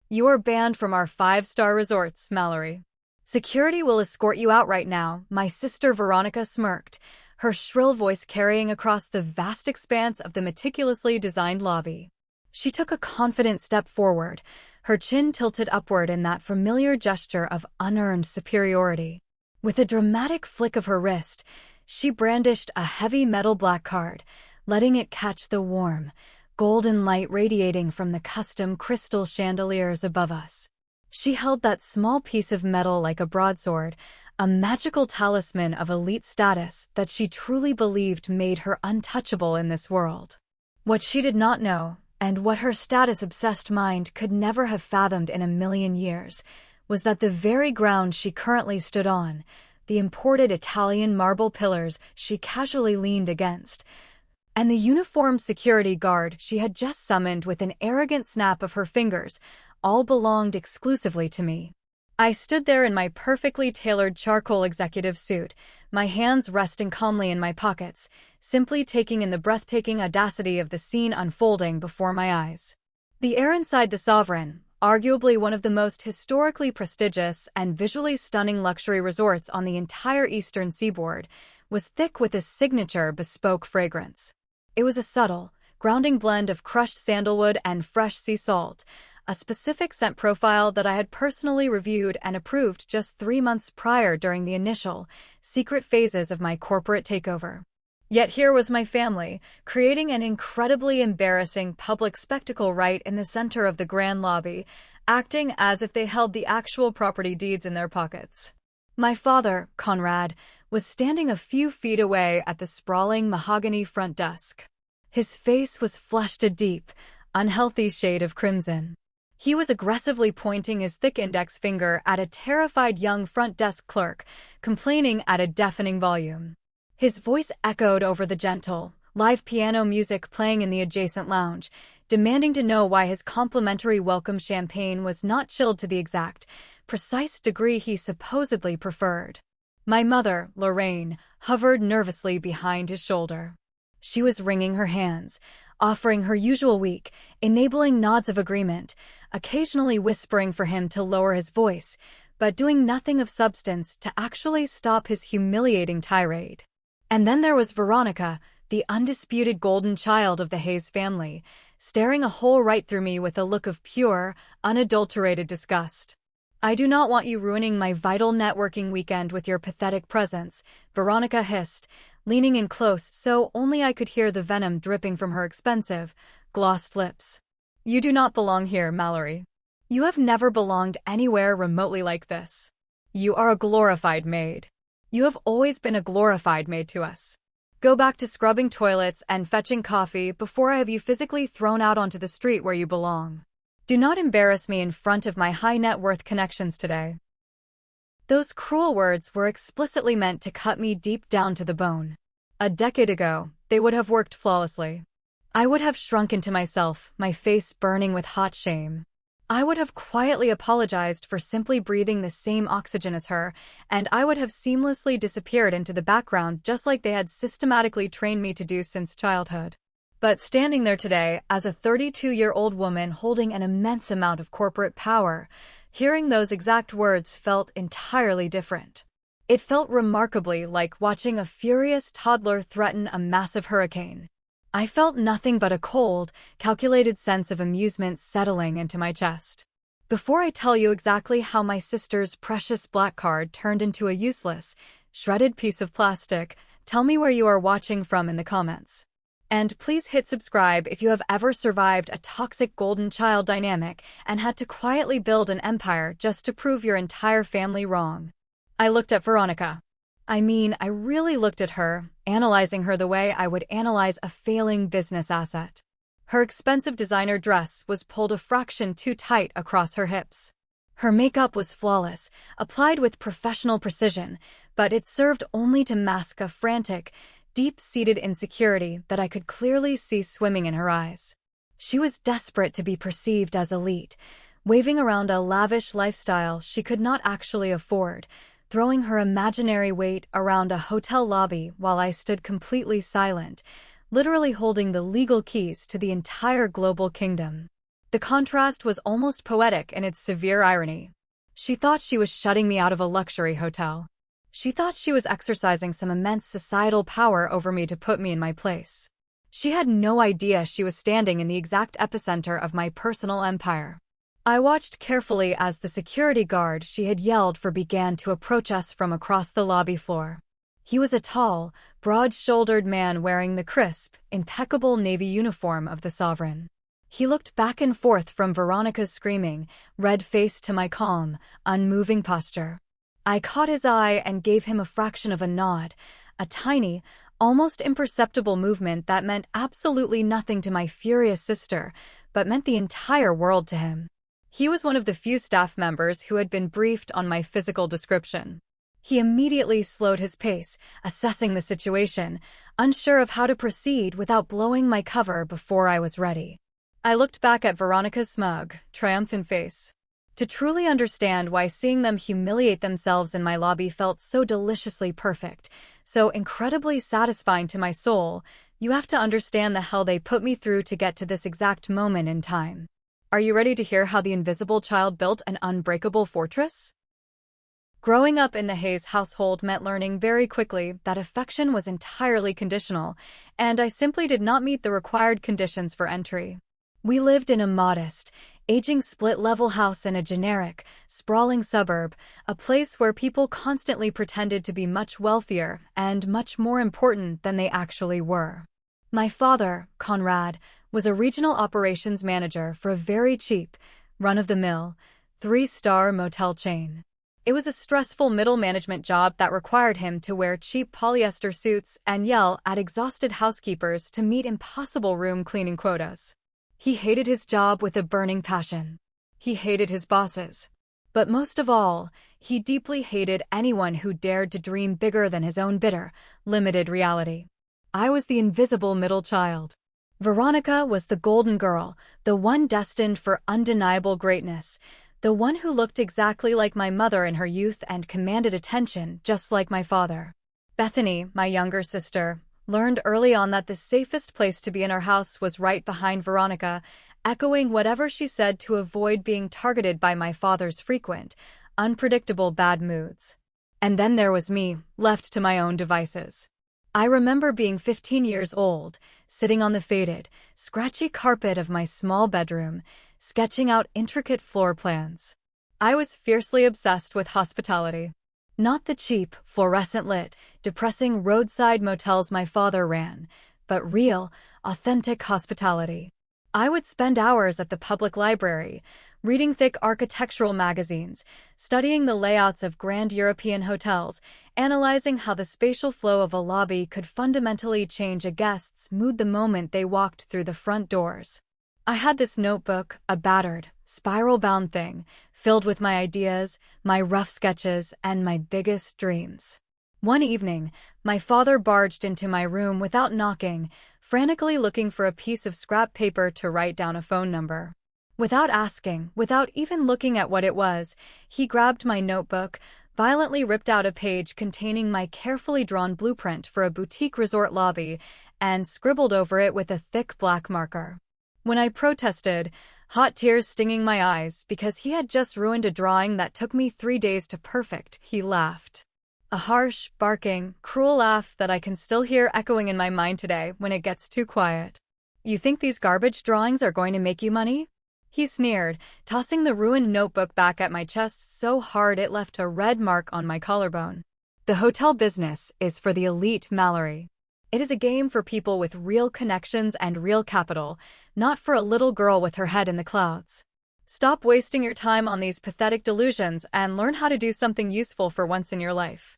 You are banned from our five-star resorts, Mallory. Security will escort you out right now, my sister Veronica smirked, her shrill voice carrying across the vast expanse of the meticulously designed lobby. She took a confident step forward, her chin tilted upward in that familiar gesture of unearned superiority. With a dramatic flick of her wrist, she brandished a heavy metal black card, letting it catch the warm, golden light radiating from the custom crystal chandeliers above us. She held that small piece of metal like a broadsword, a magical talisman of elite status that she truly believed made her untouchable in this world. What she did not know, and what her status-obsessed mind could never have fathomed in a million years, was that the very ground she currently stood on, the imported Italian marble pillars she casually leaned against, and the uniformed security guard she had just summoned with an arrogant snap of her fingers, all belonged exclusively to me. I stood there in my perfectly tailored charcoal executive suit, my hands resting calmly in my pockets, simply taking in the breathtaking audacity of the scene unfolding before my eyes. The air inside the Sovereign, arguably one of the most historically prestigious and visually stunning luxury resorts on the entire eastern seaboard, was thick with a signature bespoke fragrance. It was a subtle, grounding blend of crushed sandalwood and fresh sea salt, a specific scent profile that I had personally reviewed and approved just 3 months prior during the initial, secret phases of my corporate takeover. Yet here was my family, creating an incredibly embarrassing public spectacle right in the center of the grand lobby, acting as if they held the actual property deeds in their pockets. My father, Conrad, was standing a few feet away at the sprawling mahogany front desk. His face was flushed a deep, unhealthy shade of crimson. He was aggressively pointing his thick index finger at a terrified young front desk clerk, complaining at a deafening volume. His voice echoed over the gentle, live piano music playing in the adjacent lounge, demanding to know why his complimentary welcome champagne was not chilled to the exact, precise degree he supposedly preferred. My mother, Lorraine, hovered nervously behind his shoulder. She was wringing her hands, offering her usual weak, enabling nods of agreement, occasionally whispering for him to lower his voice, but doing nothing of substance to actually stop his humiliating tirade. And then there was Veronica, the undisputed golden child of the Hayes family, staring a hole right through me with a look of pure, unadulterated disgust. "I do not want you ruining my vital networking weekend with your pathetic presence," Veronica hissed, leaning in close so only I could hear the venom dripping from her expensive, glossed lips. "You do not belong here, Mallory. You have never belonged anywhere remotely like this. You are a glorified maid. You have always been a glorified maid to us. Go back to scrubbing toilets and fetching coffee before I have you physically thrown out onto the street where you belong. Do not embarrass me in front of my high-net-worth connections today." Those cruel words were explicitly meant to cut me deep down to the bone. A decade ago, they would have worked flawlessly. I would have shrunk into myself, my face burning with hot shame. I would have quietly apologized for simply breathing the same oxygen as her, and I would have seamlessly disappeared into the background just like they had systematically trained me to do since childhood. But standing there today, as a 32-year-old woman holding an immense amount of corporate power, hearing those exact words felt entirely different. It felt remarkably like watching a furious toddler threaten a massive hurricane. I felt nothing but a cold, calculated sense of amusement settling into my chest. Before I tell you exactly how my sister's precious black card turned into a useless, shredded piece of plastic, tell me where you are watching from in the comments. And please hit subscribe if you have ever survived a toxic golden child dynamic and had to quietly build an empire just to prove your entire family wrong. I looked at Veronica. I really looked at her, analyzing her the way I would analyze a failing business asset. Her expensive designer dress was pulled a fraction too tight across her hips. Her makeup was flawless, applied with professional precision, but it served only to mask a frantic, deep-seated insecurity that I could clearly see swimming in her eyes. She was desperate to be perceived as elite, waving around a lavish lifestyle she could not actually afford, throwing her imaginary weight around a hotel lobby while I stood completely silent, literally holding the legal keys to the entire global kingdom. The contrast was almost poetic in its severe irony. She thought she was shutting me out of a luxury hotel. She thought she was exercising some immense societal power over me to put me in my place. She had no idea she was standing in the exact epicenter of my personal empire. I watched carefully as the security guard she had yelled for began to approach us from across the lobby floor. He was a tall, broad-shouldered man wearing the crisp, impeccable navy uniform of the sovereign. He looked back and forth from Veronica's screaming, red face to my calm, unmoving posture. I caught his eye and gave him a fraction of a nod, a tiny, almost imperceptible movement that meant absolutely nothing to my furious sister, but meant the entire world to him. He was one of the few staff members who had been briefed on my physical description. He immediately slowed his pace, assessing the situation, unsure of how to proceed without blowing my cover before I was ready. I looked back at Veronica's smug, triumphant face. To truly understand why seeing them humiliate themselves in my lobby felt so deliciously perfect, so incredibly satisfying to my soul, you have to understand the hell they put me through to get to this exact moment in time. Are you ready to hear how the invisible child built an unbreakable fortress? Growing up in the Hayes household meant learning very quickly that affection was entirely conditional, and I simply did not meet the required conditions for entry. We lived in a modest, aging split-level house in a generic, sprawling suburb, a place where people constantly pretended to be much wealthier and much more important than they actually were. My father, Conrad, was a regional operations manager for a very cheap, run-of-the-mill, 3-star motel chain. It was a stressful middle management job that required him to wear cheap polyester suits and yell at exhausted housekeepers to meet impossible room cleaning quotas. He hated his job with a burning passion. He hated his bosses. But most of all, he deeply hated anyone who dared to dream bigger than his own bitter, limited reality. I was the invisible middle child. Veronica was the golden girl, the one destined for undeniable greatness, the one who looked exactly like my mother in her youth and commanded attention just like my father. Bethany, my younger sister, learned early on that the safest place to be in our house was right behind Veronica, echoing whatever she said to avoid being targeted by my father's frequent, unpredictable bad moods. And then there was me, left to my own devices. I remember being 15 years old, sitting on the faded, scratchy carpet of my small bedroom, sketching out intricate floor plans. I was fiercely obsessed with hospitality. Not the cheap, fluorescent-lit, depressing roadside motels my father ran, but real, authentic hospitality. I would spend hours at the public library, reading thick architectural magazines, studying the layouts of grand European hotels, analyzing how the spatial flow of a lobby could fundamentally change a guest's mood the moment they walked through the front doors. I had this notebook, a battered, spiral-bound thing, filled with my ideas, my rough sketches, and my biggest dreams. One evening, my father barged into my room without knocking, frantically looking for a piece of scrap paper to write down a phone number. Without asking, without even looking at what it was, he grabbed my notebook, violently ripped out a page containing my carefully drawn blueprint for a boutique resort lobby, and scribbled over it with a thick black marker. When I protested, hot tears stinging my eyes because he had just ruined a drawing that took me 3 days to perfect, he laughed. A harsh, barking, cruel laugh that I can still hear echoing in my mind today when it gets too quiet. "You think these garbage drawings are going to make you money?" He sneered, tossing the ruined notebook back at my chest so hard it left a red mark on my collarbone. "The hotel business is for the elite, Mallory. It is a game for people with real connections and real capital, not for a little girl with her head in the clouds. Stop wasting your time on these pathetic delusions and learn how to do something useful for once in your life."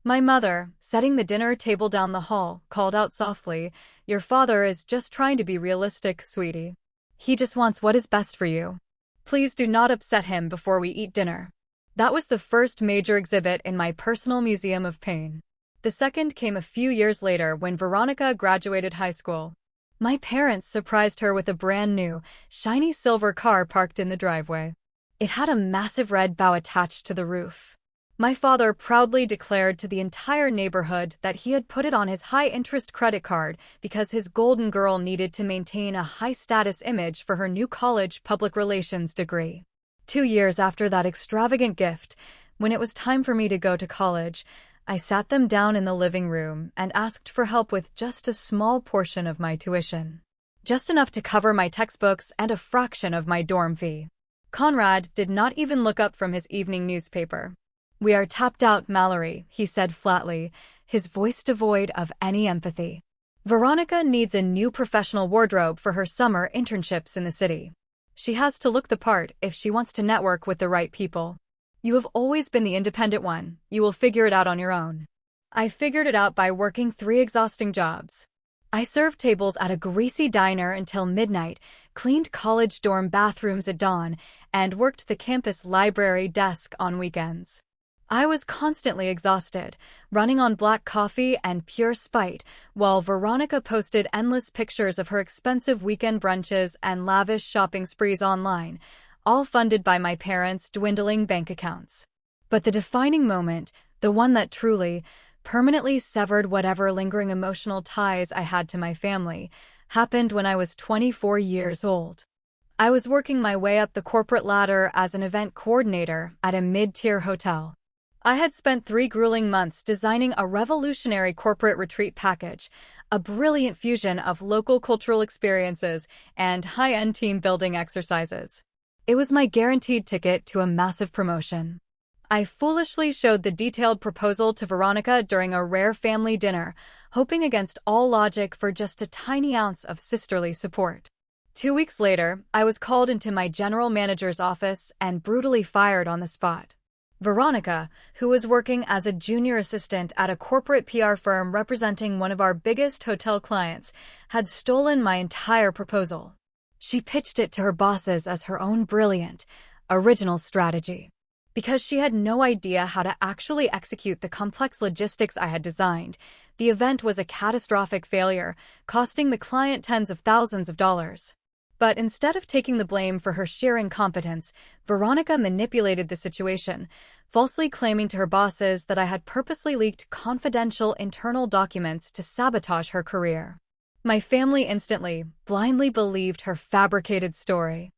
My mother, setting the dinner table down the hall, called out softly, "Your father is just trying to be realistic, sweetie. He just wants what is best for you. Please do not upset him before we eat dinner." That was the first major exhibit in my personal museum of pain. The second came a few years later when Veronica graduated high school. My parents surprised her with a brand new, shiny silver car parked in the driveway. It had a massive red bow attached to the roof. My father proudly declared to the entire neighborhood that he had put it on his high-interest credit card because his golden girl needed to maintain a high-status image for her new college public relations degree. 2 years after that extravagant gift, when it was time for me to go to college, I sat them down in the living room and asked for help with just a small portion of my tuition. Just enough to cover my textbooks and a fraction of my dorm fee. Conrad did not even look up from his evening newspaper. "We are tapped out, Mallory," he said flatly, his voice devoid of any empathy. "Veronica needs a new professional wardrobe for her summer internships in the city. She has to look the part if she wants to network with the right people. You have always been the independent one. You will figure it out on your own." I figured it out by working 3 exhausting jobs. I served tables at a greasy diner until midnight, cleaned college dorm bathrooms at dawn, and worked the campus library desk on weekends. I was constantly exhausted, running on black coffee and pure spite, while Veronica posted endless pictures of her expensive weekend brunches and lavish shopping sprees online, all funded by my parents' dwindling bank accounts. But the defining moment, the one that truly, permanently severed whatever lingering emotional ties I had to my family, happened when I was 24 years old. I was working my way up the corporate ladder as an event coordinator at a mid-tier hotel. I had spent 3 grueling months designing a revolutionary corporate retreat package, a brilliant fusion of local cultural experiences and high-end team-building exercises. It was my guaranteed ticket to a massive promotion. I foolishly showed the detailed proposal to Veronica during a rare family dinner, hoping against all logic for just a tiny ounce of sisterly support. 2 weeks later, I was called into my general manager's office and brutally fired on the spot. Veronica, who was working as a junior assistant at a corporate PR firm representing one of our biggest hotel clients, had stolen my entire proposal. She pitched it to her bosses as her own brilliant, original strategy. Because she had no idea how to actually execute the complex logistics I had designed, the event was a catastrophic failure, costing the client tens of thousands of dollars. But instead of taking the blame for her sheer incompetence, Veronica manipulated the situation, falsely claiming to her bosses that I had purposely leaked confidential internal documents to sabotage her career. My family instantly, blindly believed her fabricated story.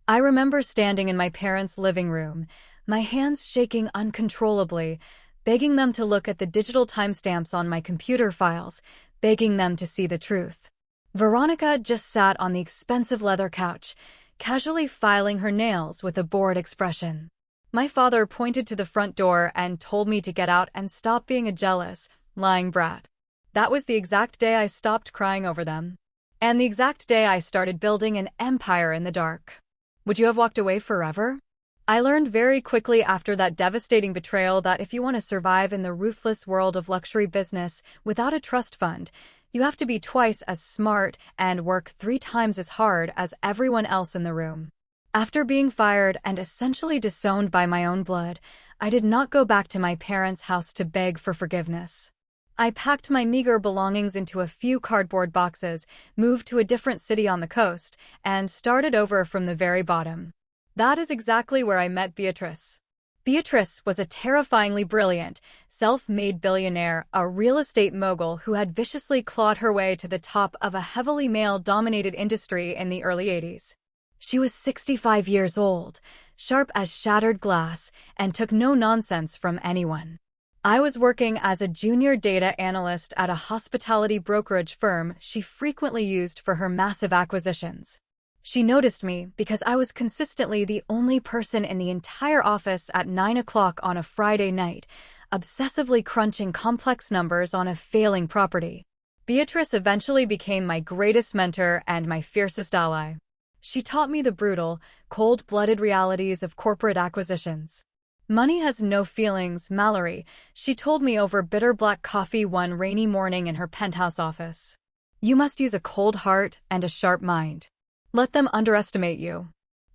I remember standing in my parents' living room, my hands shaking uncontrollably, begging them to look at the digital timestamps on my computer files, begging them to see the truth. Veronica just sat on the expensive leather couch, casually filing her nails with a bored expression. My father pointed to the front door and told me to get out and stop being a jealous, lying brat. That was the exact day I stopped crying over them. And the exact day I started building an empire in the dark. Would you have walked away forever? I learned very quickly after that devastating betrayal that if you want to survive in the ruthless world of luxury business without a trust fund, you have to be twice as smart and work 3 times as hard as everyone else in the room. After being fired and essentially disowned by my own blood, I did not go back to my parents' house to beg for forgiveness. I packed my meager belongings into a few cardboard boxes, moved to a different city on the coast, and started over from the very bottom. That is exactly where I met Beatrice. Beatrice was a terrifyingly brilliant, self-made billionaire, a real estate mogul who had viciously clawed her way to the top of a heavily male-dominated industry in the early 80s. She was 65 years old, sharp as shattered glass, and took no nonsense from anyone. I was working as a junior data analyst at a hospitality brokerage firm she frequently used for her massive acquisitions. She noticed me because I was consistently the only person in the entire office at 9 o'clock on a Friday night, obsessively crunching complex numbers on a failing property. Beatrice eventually became my greatest mentor and my fiercest ally. She taught me the brutal, cold-blooded realities of corporate acquisitions. "Money has no feelings, Mallory," she told me over bitter black coffee one rainy morning in her penthouse office. "You must use a cold heart and a sharp mind. Let them underestimate you.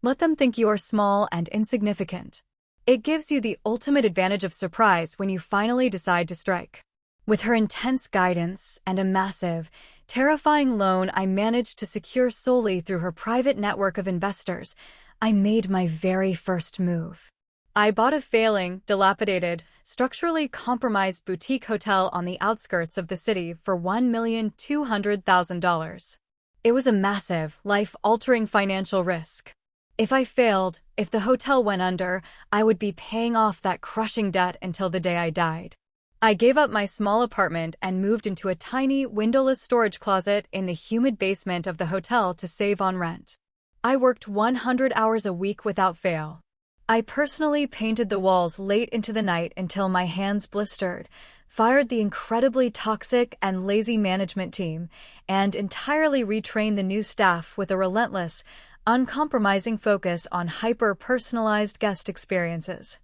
Let them think you are small and insignificant. It gives you the ultimate advantage of surprise when you finally decide to strike." With her intense guidance and a massive, terrifying loan I managed to secure solely through her private network of investors, I made my very first move. I bought a failing, dilapidated, structurally compromised boutique hotel on the outskirts of the city for $1,200,000. It was a massive, life-altering financial risk. If I failed, if the hotel went under, I would be paying off that crushing debt until the day I died. I gave up my small apartment and moved into a tiny, windowless storage closet in the humid basement of the hotel to save on rent. I worked 100 hours a week without fail. I personally painted the walls late into the night until my hands blistered, fired the incredibly toxic and lazy management team, and entirely retrained the new staff with a relentless, uncompromising focus on hyper-personalized guest experiences.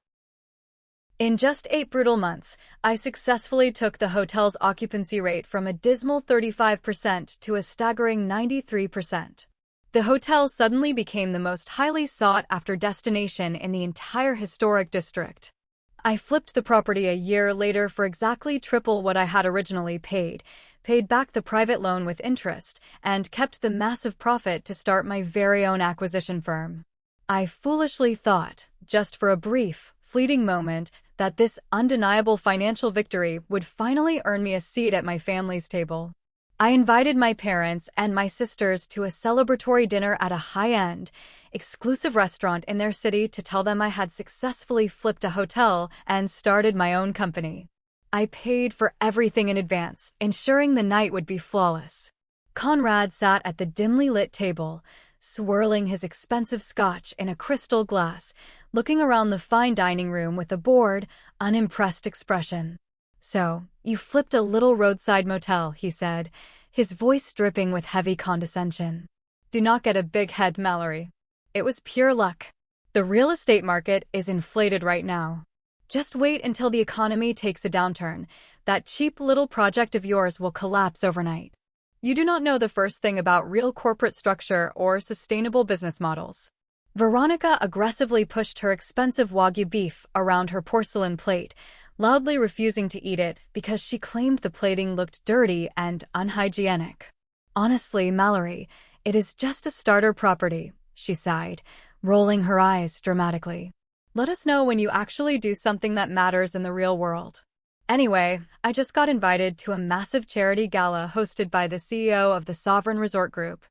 In just 8 brutal months, I successfully took the hotel's occupancy rate from a dismal 35% to a staggering 93%. The hotel suddenly became the most highly sought-after destination in the entire historic district. I flipped the property a year later for exactly triple what I had originally paid back the private loan with interest, and kept the massive profit to start my very own acquisition firm. I foolishly thought, just for a brief, fleeting moment, that this undeniable financial victory would finally earn me a seat at my family's table. I invited my parents and my sisters to a celebratory dinner at a high-end, exclusive restaurant in their city to tell them I had successfully flipped a hotel and started my own company. I paid for everything in advance, ensuring the night would be flawless. Conrad sat at the dimly lit table, swirling his expensive scotch in a crystal glass, looking around the fine dining room with a bored, unimpressed expression. "So, you flipped a little roadside motel," he said, his voice dripping with heavy condescension. "Do not get a big head, Mallory. It was pure luck. The real estate market is inflated right now. Just wait until the economy takes a downturn. That cheap little project of yours will collapse overnight. You do not know the first thing about real corporate structure or sustainable business models." Veronica aggressively pushed her expensive Wagyu beef around her porcelain plate, loudly refusing to eat it because she claimed the plating looked dirty and unhygienic. "Honestly, Mallory, it is just a starter property," she sighed, rolling her eyes dramatically. "Let us know when you actually do something that matters in the real world. Anyway, I just got invited to a massive charity gala hosted by the CEO of the Sovereign Resort Group.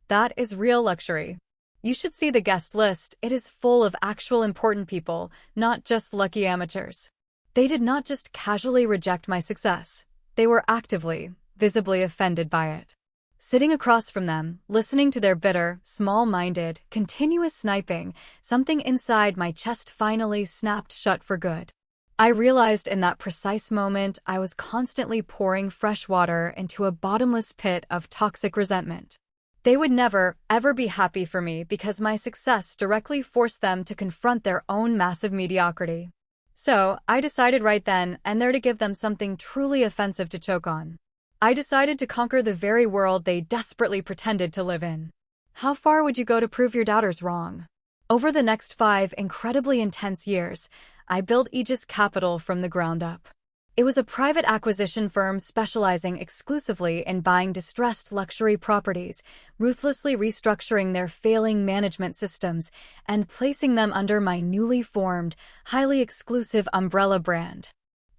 That is real luxury. You should see the guest list. It is full of actual important people, not just lucky amateurs." They did not just casually reject my success. They were actively, visibly offended by it. Sitting across from them, listening to their bitter, small-minded, continuous sniping, something inside my chest finally snapped shut for good. I realized in that precise moment I was constantly pouring fresh water into a bottomless pit of toxic resentment. They would never, ever be happy for me because my success directly forced them to confront their own massive mediocrity. So, I decided right then and there to give them something truly offensive to choke on. I decided to conquer the very world they desperately pretended to live in. How far would you go to prove your doubters wrong? Over the next 5 incredibly intense years, I built Aegis Capital from the ground up. It was a private acquisition firm specializing exclusively in buying distressed luxury properties, ruthlessly restructuring their failing management systems, and placing them under my newly formed, highly exclusive umbrella brand.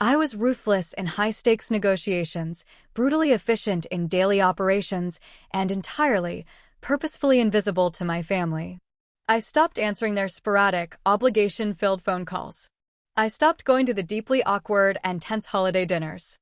I was ruthless in high-stakes negotiations, brutally efficient in daily operations, and entirely, purposefully invisible to my family. I stopped answering their sporadic, obligation-filled phone calls. I stopped going to the deeply awkward and tense holiday dinners.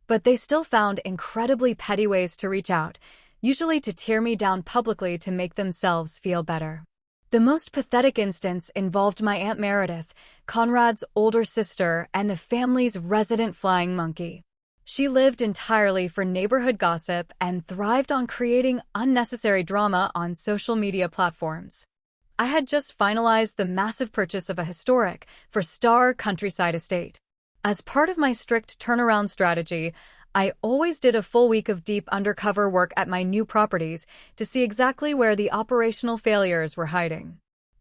But they still found incredibly petty ways to reach out, usually to tear me down publicly to make themselves feel better. The most pathetic instance involved my Aunt Meredith, Conrad's older sister, and the family's resident flying monkey. She lived entirely for neighborhood gossip and thrived on creating unnecessary drama on social media platforms. I had just finalized the massive purchase of a historic, four-star countryside estate. As part of my strict turnaround strategy, I always did a full week of deep undercover work at my new properties to see exactly where the operational failures were hiding.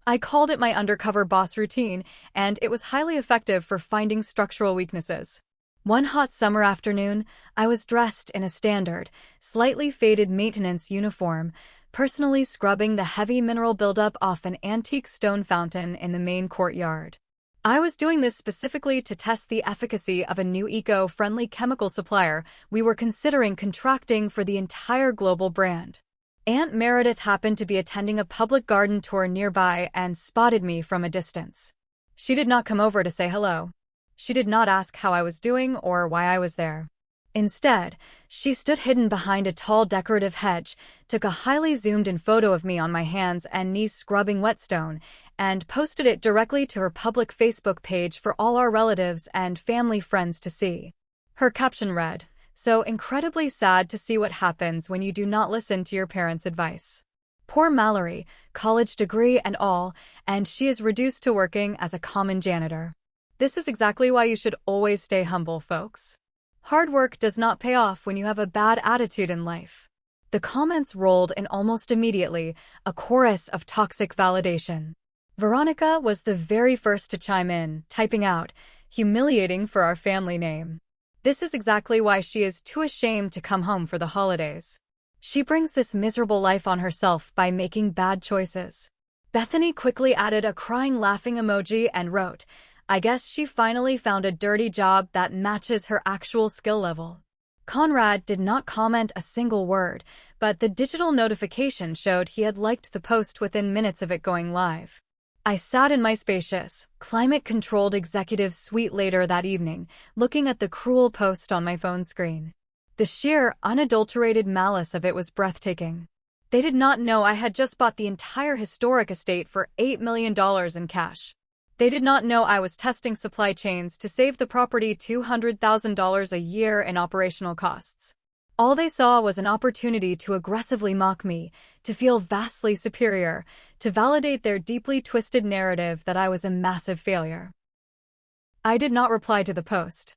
I called it my undercover boss routine, and it was highly effective for finding structural weaknesses. One hot summer afternoon, I was dressed in a standard, slightly faded maintenance uniform, personally scrubbing the heavy mineral buildup off an antique stone fountain in the main courtyard. I was doing this specifically to test the efficacy of a new eco-friendly chemical supplier we were considering contracting for the entire global brand. Aunt Meredith happened to be attending a public garden tour nearby and spotted me from a distance. She did not come over to say hello. She did not ask how I was doing or why I was there. Instead, she stood hidden behind a tall decorative hedge, took a highly zoomed-in photo of me on my hands and knees scrubbing whetstone, and posted it directly to her public Facebook page for all our relatives and family friends to see. Her caption read, "So incredibly sad to see what happens when you do not listen to your parents' advice. Poor Mallory, college degree and all, and she is reduced to working as a common janitor. This is exactly why you should always stay humble, folks. Hard work does not pay off when you have a bad attitude in life." The comments rolled in almost immediately, a chorus of toxic validation. Veronica was the very first to chime in, typing out, "Humiliating for our family name. This is exactly why she is too ashamed to come home for the holidays. She brings this miserable life on herself by making bad choices." Bethany quickly added a crying laughing emoji and wrote, "I guess she finally found a dirty job that matches her actual skill level." Conrad did not comment a single word, but the digital notification showed he had liked the post within minutes of it going live. I sat in my spacious, climate-controlled executive suite later that evening, looking at the cruel post on my phone screen. The sheer, unadulterated malice of it was breathtaking. They did not know I had just bought the entire historic estate for $8 million in cash. They did not know I was testing supply chains to save the property $200,000 a year in operational costs. All they saw was an opportunity to aggressively mock me, to feel vastly superior, to validate their deeply twisted narrative that I was a massive failure. I did not reply to the post.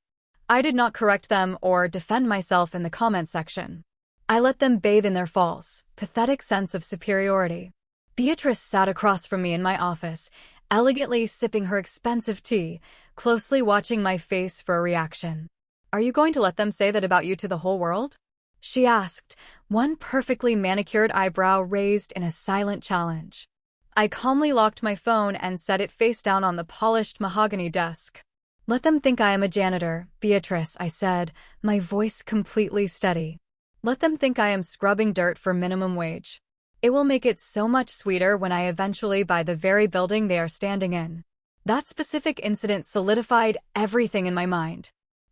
I did not correct them or defend myself in the comment section. I let them bathe in their false, pathetic sense of superiority. Beatrice sat across from me in my office, elegantly sipping her expensive tea, closely watching my face for a reaction. "Are you going to let them say that about you to the whole world?" she asked, one perfectly manicured eyebrow raised in a silent challenge. I calmly locked my phone and set it face down on the polished mahogany desk. "Let them think I am a janitor, Beatrice," I said, my voice completely steady. "Let them think I am scrubbing dirt for minimum wage. It will make it so much sweeter when I eventually buy the very building they are standing in." That specific incident solidified everything in my mind.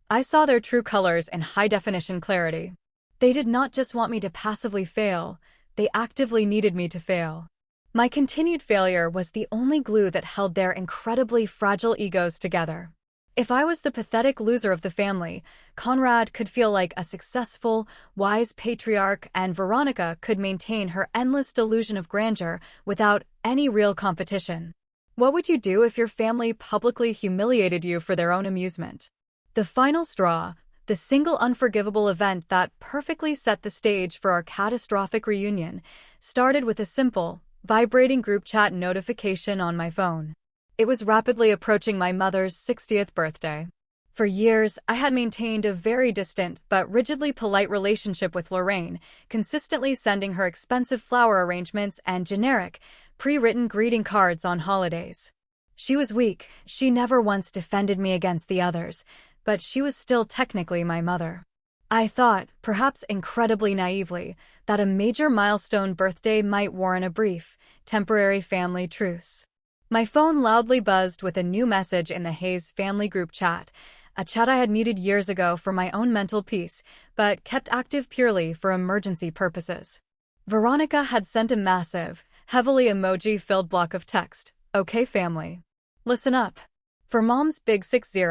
I saw their true colors in high-definition clarity. They did not just want me to passively fail, they actively needed me to fail. My continued failure was the only glue that held their incredibly fragile egos together. If I was the pathetic loser of the family, Conrad could feel like a successful, wise patriarch, and Veronica could maintain her endless delusion of grandeur without any real competition. What would you do if your family publicly humiliated you for their own amusement? The final straw, the single unforgivable event that perfectly set the stage for our catastrophic reunion, started with a simple, vibrating group chat notification on my phone. It was rapidly approaching my mother's 60th birthday. For years, I had maintained a very distant but rigidly polite relationship with Lorraine, consistently sending her expensive flower arrangements and generic, pre-written greeting cards on holidays. She was weak, she never once defended me against the others, but she was still technically my mother. I thought, perhaps incredibly naively, that a major milestone birthday might warrant a brief, temporary family truce. My phone loudly buzzed with a new message in the Hayes family group chat, a chat I had muted years ago for my own mental peace, but kept active purely for emergency purposes. Veronica had sent a massive, heavily emoji-filled block of text. "Okay, family. Listen up. For Mom's Big 60,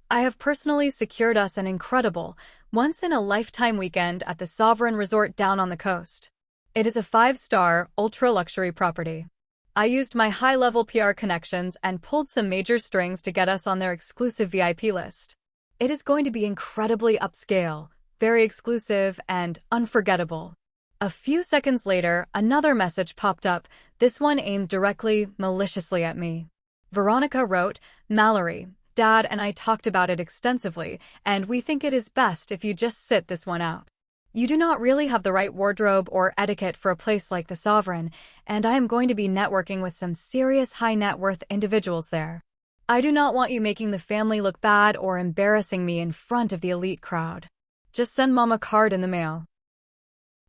I have personally secured us an incredible, once-in-a-lifetime weekend at the Sovereign Resort down on the coast. It is a 5-star, ultra-luxury property. I used my high-level PR connections and pulled some major strings to get us on their exclusive VIP list. It is going to be incredibly upscale, very exclusive, and unforgettable." A few seconds later, another message popped up, this one aimed directly, maliciously at me. Veronica wrote, "Mallory, Dad and I talked about it extensively, and we think it is best if you just sit this one out. You do not really have the right wardrobe or etiquette for a place like the Sovereign, and I am going to be networking with some serious high-net-worth individuals there. I do not want you making the family look bad or embarrassing me in front of the elite crowd. Just send Mom a card in the mail."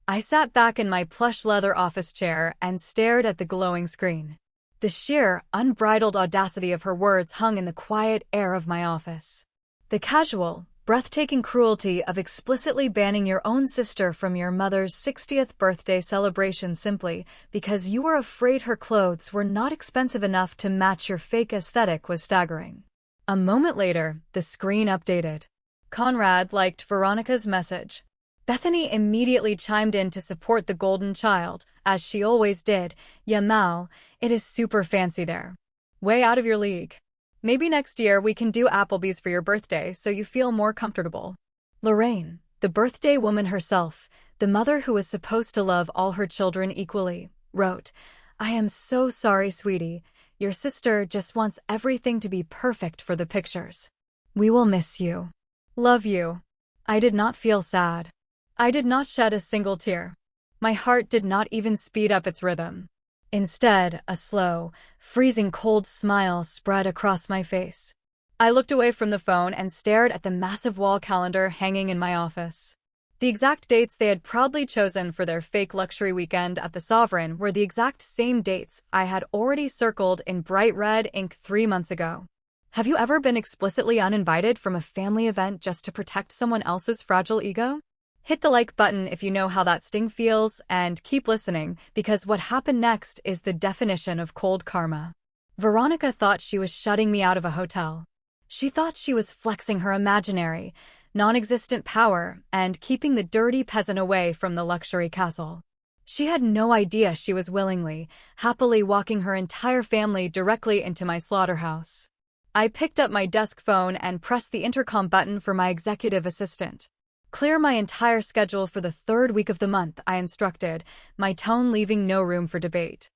I sat back in my plush leather office chair and stared at the glowing screen. The sheer, unbridled audacity of her words hung in the quiet air of my office. The casual, breathtaking cruelty of explicitly banning your own sister from your mother's 60th birthday celebration simply because you were afraid her clothes were not expensive enough to match your fake aesthetic was staggering. A moment later, the screen updated. Conrad liked Veronica's message. Bethany immediately chimed in to support the golden child, as she always did. "Yeah, Mal, it is super fancy there. Way out of your league. Maybe next year we can do Applebee's for your birthday so you feel more comfortable." Lorraine, the birthday woman herself, the mother who was supposed to love all her children equally, wrote, "I am so sorry, sweetie. Your sister just wants everything to be perfect for the pictures. We will miss you. Love you." I did not feel sad. I did not shed a single tear. My heart did not even speed up its rhythm. Instead, a slow, freezing cold smile spread across my face. I looked away from the phone and stared at the massive wall calendar hanging in my office. The exact dates they had proudly chosen for their fake luxury weekend at the Sovereign were the exact same dates I had already circled in bright red ink 3 months ago. Have you ever been explicitly uninvited from a family event just to protect someone else's fragile ego? Hit the like button if you know how that sting feels, and keep listening, because what happened next is the definition of cold karma. Veronica thought she was shutting me out of a hotel. She thought she was flexing her imaginary, non-existent power and keeping the dirty peasant away from the luxury castle. She had no idea she was willingly, happily walking her entire family directly into my slaughterhouse. I picked up my desk phone and pressed the intercom button for my executive assistant. "Clear my entire schedule for the 3rd week of the month," I instructed, my tone leaving no room for debate.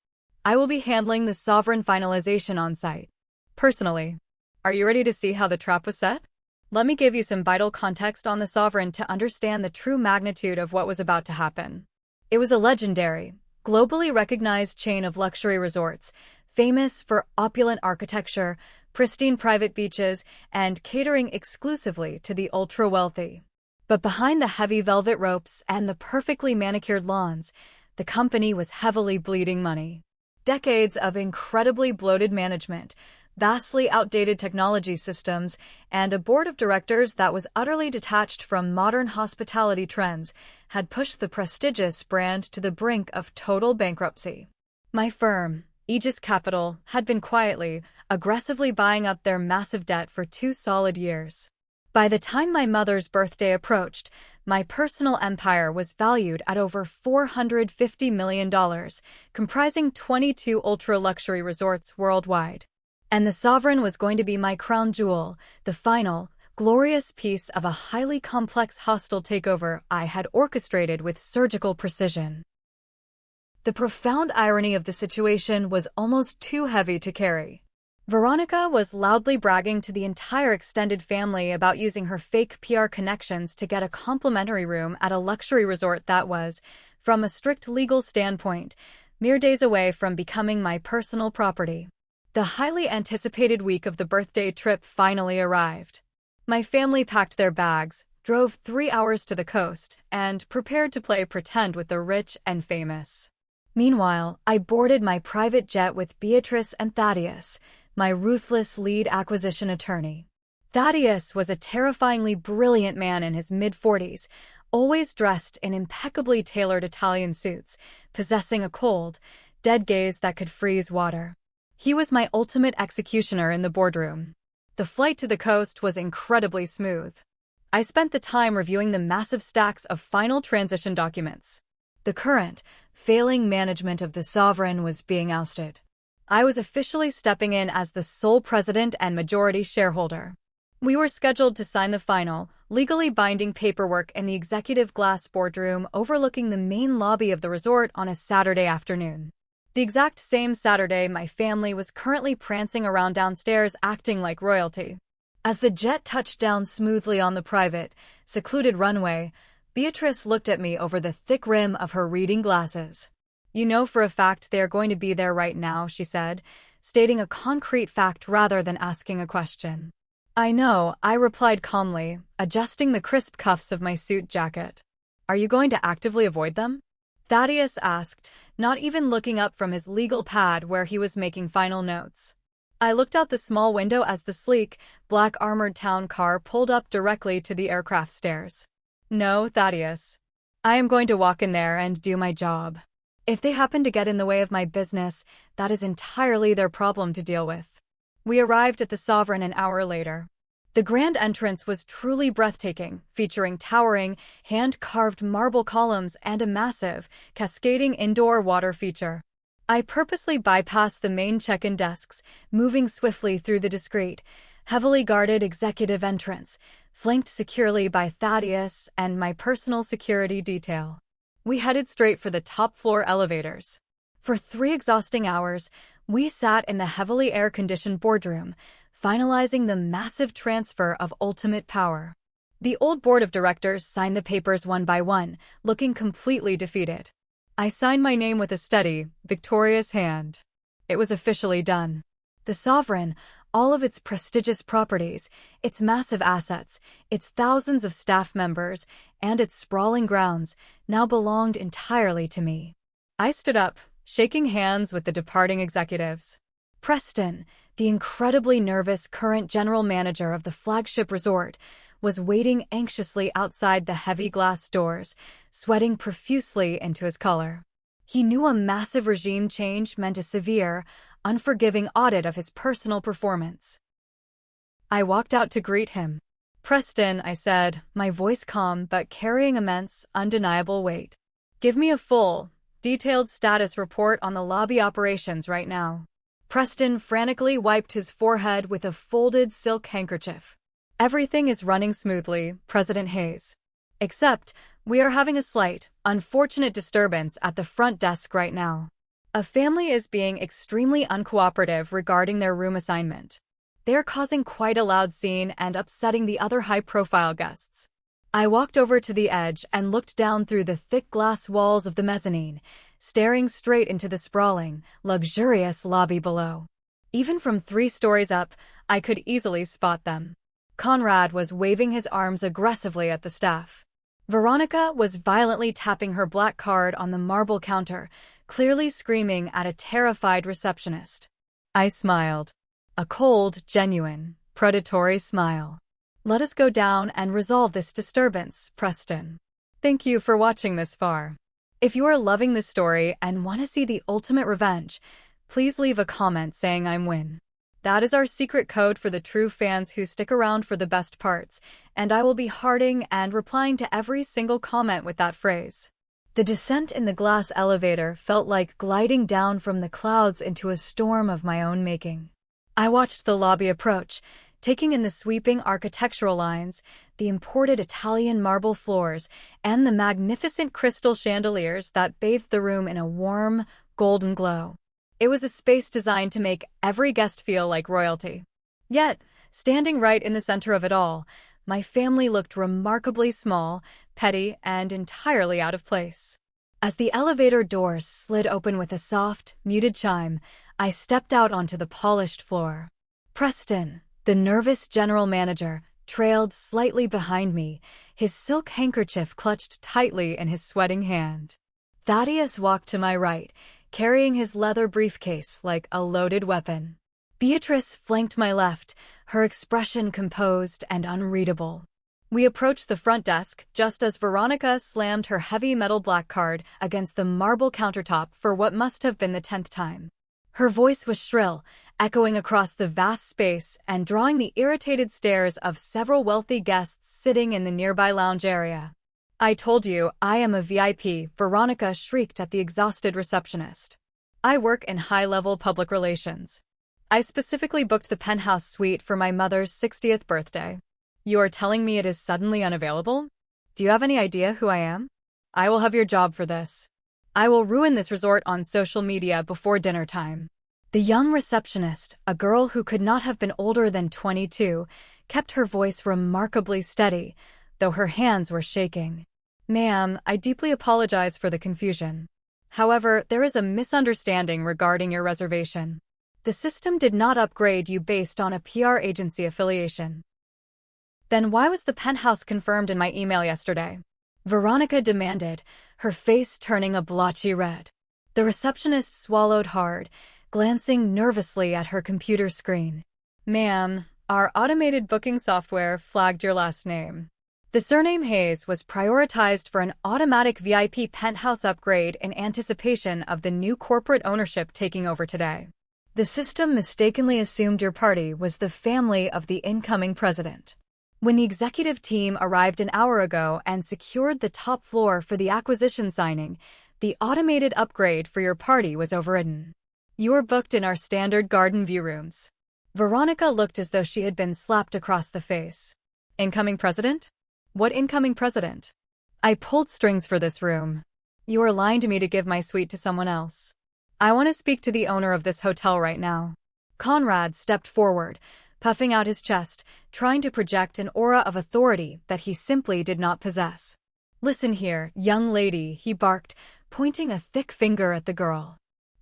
"I will be handling the Sovereign finalization on site. Personally." Are you ready to see how the trap was set? Let me give you some vital context on the Sovereign to understand the true magnitude of what was about to happen. It was a legendary, globally recognized chain of luxury resorts, famous for opulent architecture, pristine private beaches, and catering exclusively to the ultra-wealthy. But behind the heavy velvet ropes and the perfectly manicured lawns, the company was heavily bleeding money. Decades of incredibly bloated management, vastly outdated technology systems, and a board of directors that was utterly detached from modern hospitality trends had pushed the prestigious brand to the brink of total bankruptcy. My firm, Aegis Capital, had been quietly, aggressively buying up their massive debt for 2 solid years. By the time my mother's birthday approached, my personal empire was valued at over $450 million, comprising 22 ultra-luxury resorts worldwide. And the Sovereign was going to be my crown jewel, the final, glorious piece of a highly complex hostile takeover I had orchestrated with surgical precision. The profound irony of the situation was almost too heavy to carry. Veronica was loudly bragging to the entire extended family about using her fake PR connections to get a complimentary room at a luxury resort that was, from a strict legal standpoint, mere days away from becoming my personal property. The highly anticipated week of the birthday trip finally arrived. My family packed their bags, drove 3 hours to the coast, and prepared to play pretend with the rich and famous. Meanwhile, I boarded my private jet with Beatrice and Thaddeus, my ruthless lead acquisition attorney. Thaddeus was a terrifyingly brilliant man in his mid-40s, always dressed in impeccably tailored Italian suits, possessing a cold, dead gaze that could freeze water. He was my ultimate executioner in the boardroom. The flight to the coast was incredibly smooth. I spent the time reviewing the massive stacks of final transition documents. The current, failing management of the Sovereign was being ousted. I was officially stepping in as the sole president and majority shareholder. We were scheduled to sign the final, legally binding paperwork in the executive glass boardroom overlooking the main lobby of the resort on a Saturday afternoon. The exact same Saturday my family was currently prancing around downstairs acting like royalty. As the jet touched down smoothly on the private, secluded runway, Beatrice looked at me over the thick rim of her reading glasses. "You know for a fact they are going to be there right now," she said, stating a concrete fact rather than asking a question. "I know," I replied calmly, adjusting the crisp cuffs of my suit jacket. "Are you going to actively avoid them?" Thaddeus asked, not even looking up from his legal pad where he was making final notes. I looked out the small window as the sleek, black armored town car pulled up directly to the aircraft stairs. "No, Thaddeus. I am going to walk in there and do my job. If they happen to get in the way of my business, that is entirely their problem to deal with." We arrived at the Sovereign an hour later. The grand entrance was truly breathtaking, featuring towering, hand-carved marble columns and a massive, cascading indoor water feature. I purposely bypassed the main check-in desks, moving swiftly through the discreet, heavily guarded executive entrance, flanked securely by Thaddeus and my personal security detail. We headed straight for the top-floor elevators. For 3 exhausting hours, we sat in the heavily air-conditioned boardroom, finalizing the massive transfer of ultimate power. The old board of directors signed the papers one by one, looking completely defeated. I signed my name with a steady, victorious hand. It was officially done. The Sovereign, all of its prestigious properties, its massive assets, its thousands of staff members, and its sprawling grounds, now belonged entirely to me. I stood up, shaking hands with the departing executives. Preston, the incredibly nervous current general manager of the flagship resort, was waiting anxiously outside the heavy glass doors, sweating profusely into his collar. He knew a massive regime change meant a severe, unforgiving audit of his personal performance. I walked out to greet him. "Preston," I said, my voice calm but carrying immense, undeniable weight. "Give me a full, detailed status report on the lobby operations right now." Preston frantically wiped his forehead with a folded silk handkerchief. "Everything is running smoothly, President Hayes. Except, we are having a slight, unfortunate disturbance at the front desk right now. A family is being extremely uncooperative regarding their room assignment. They are causing quite a loud scene and upsetting the other high-profile guests." I walked over to the edge and looked down through the thick glass walls of the mezzanine, staring straight into the sprawling, luxurious lobby below. Even from 3 stories up, I could easily spot them. Conrad was waving his arms aggressively at the staff. Veronica was violently tapping her black card on the marble counter, clearly screaming at a terrified receptionist. I smiled. A cold, genuine, predatory smile. "Let us go down and resolve this disturbance, Preston." Thank you for watching this far. If you are loving this story and want to see the ultimate revenge, please leave a comment saying I'm win. That is our secret code for the true fans who stick around for the best parts, and I will be hearting and replying to every single comment with that phrase. The descent in the glass elevator felt like gliding down from the clouds into a storm of my own making. I watched the lobby approach, taking in the sweeping architectural lines, the imported Italian marble floors, and the magnificent crystal chandeliers that bathed the room in a warm, golden glow. It was a space designed to make every guest feel like royalty. Yet, standing right in the center of it all, my family looked remarkably small, petty, and entirely out of place. As the elevator doors slid open with a soft, muted chime, I stepped out onto the polished floor. Preston, the nervous general manager, trailed slightly behind me, his silk handkerchief clutched tightly in his sweating hand. Thaddeus walked to my right, carrying his leather briefcase like a loaded weapon. Beatrice flanked my left, her expression composed and unreadable. We approached the front desk just as Veronica slammed her heavy metal black card against the marble countertop for what must have been the 10th time. Her voice was shrill, echoing across the vast space and drawing the irritated stares of several wealthy guests sitting in the nearby lounge area. "I told you, I am a VIP," Veronica shrieked at the exhausted receptionist. "I work in high-level public relations. I specifically booked the penthouse suite for my mother's 60th birthday. You are telling me it is suddenly unavailable? Do you have any idea who I am? I will have your job for this. I will ruin this resort on social media before dinner time." The young receptionist, a girl who could not have been older than 22, kept her voice remarkably steady, though her hands were shaking. Ma'am, I deeply apologize for the confusion. However, there is a misunderstanding regarding your reservation. The system did not upgrade you based on a PR agency affiliation. Then why was the penthouse confirmed in my email yesterday? Veronica demanded, her face turning a blotchy red. The receptionist swallowed hard, glancing nervously at her computer screen. Ma'am, our automated booking software flagged your last name. The surname Hayes was prioritized for an automatic VIP penthouse upgrade in anticipation of the new corporate ownership taking over today. The system mistakenly assumed your party was the family of the incoming president. When the executive team arrived an hour ago and secured the top floor for the acquisition signing, the automated upgrade for your party was overridden. You are booked in our standard garden view rooms. Veronica looked as though she had been slapped across the face. Incoming president? What incoming president? I pulled strings for this room. You are lying to me to give my suite to someone else. I want to speak to the owner of this hotel right now. Conrad stepped forward, puffing out his chest, trying to project an aura of authority that he simply did not possess. Listen here, young lady, he barked, pointing a thick finger at the girl.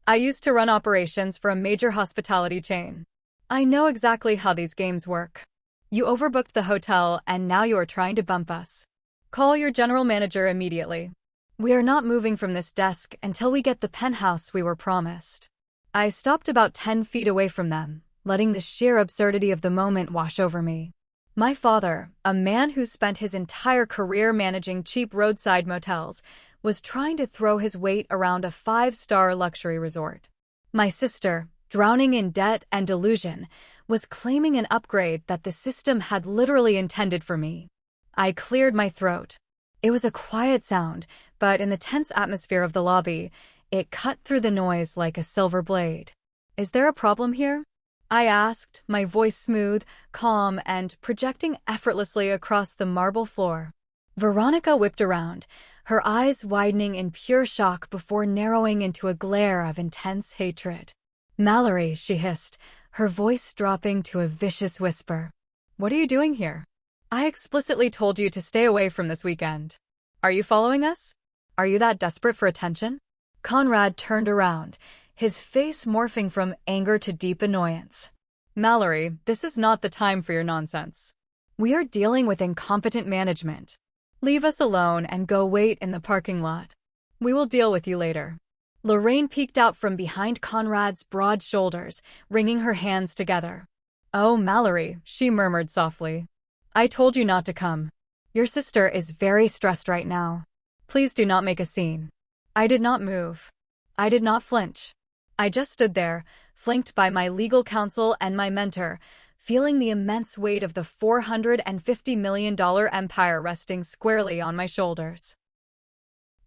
I used to run operations for a major hospitality chain. I know exactly how these games work. You overbooked the hotel and now you are trying to bump us. Call your general manager immediately. We are not moving from this desk until we get the penthouse we were promised. I stopped about 10 feet away from them, letting the sheer absurdity of the moment wash over me. My father, a man who spent his entire career managing cheap roadside motels, was trying to throw his weight around a 5-star luxury resort. My sister, drowning in debt and delusion, was claiming an upgrade that the system had literally intended for me. I cleared my throat. It was a quiet sound, but in the tense atmosphere of the lobby, it cut through the noise like a silver blade. Is there a problem here? I asked, my voice smooth, calm, and projecting effortlessly across the marble floor. Veronica whipped around, her eyes widening in pure shock before narrowing into a glare of intense hatred. Mallory, she hissed, her voice dropping to a vicious whisper. What are you doing here? I explicitly told you to stay away from this weekend. Are you following us? Are you that desperate for attention? Conrad turned around, his face morphing from anger to deep annoyance. Mallory, this is not the time for your nonsense. We are dealing with incompetent management. Leave us alone and go wait in the parking lot. We will deal with you later. Lorraine peeked out from behind Conrad's broad shoulders, wringing her hands together. Oh, Mallory, she murmured softly. I told you not to come. Your sister is very stressed right now. Please do not make a scene. I did not move. I did not flinch. I just stood there, flanked by my legal counsel and my mentor, feeling the immense weight of the $450 million empire resting squarely on my shoulders.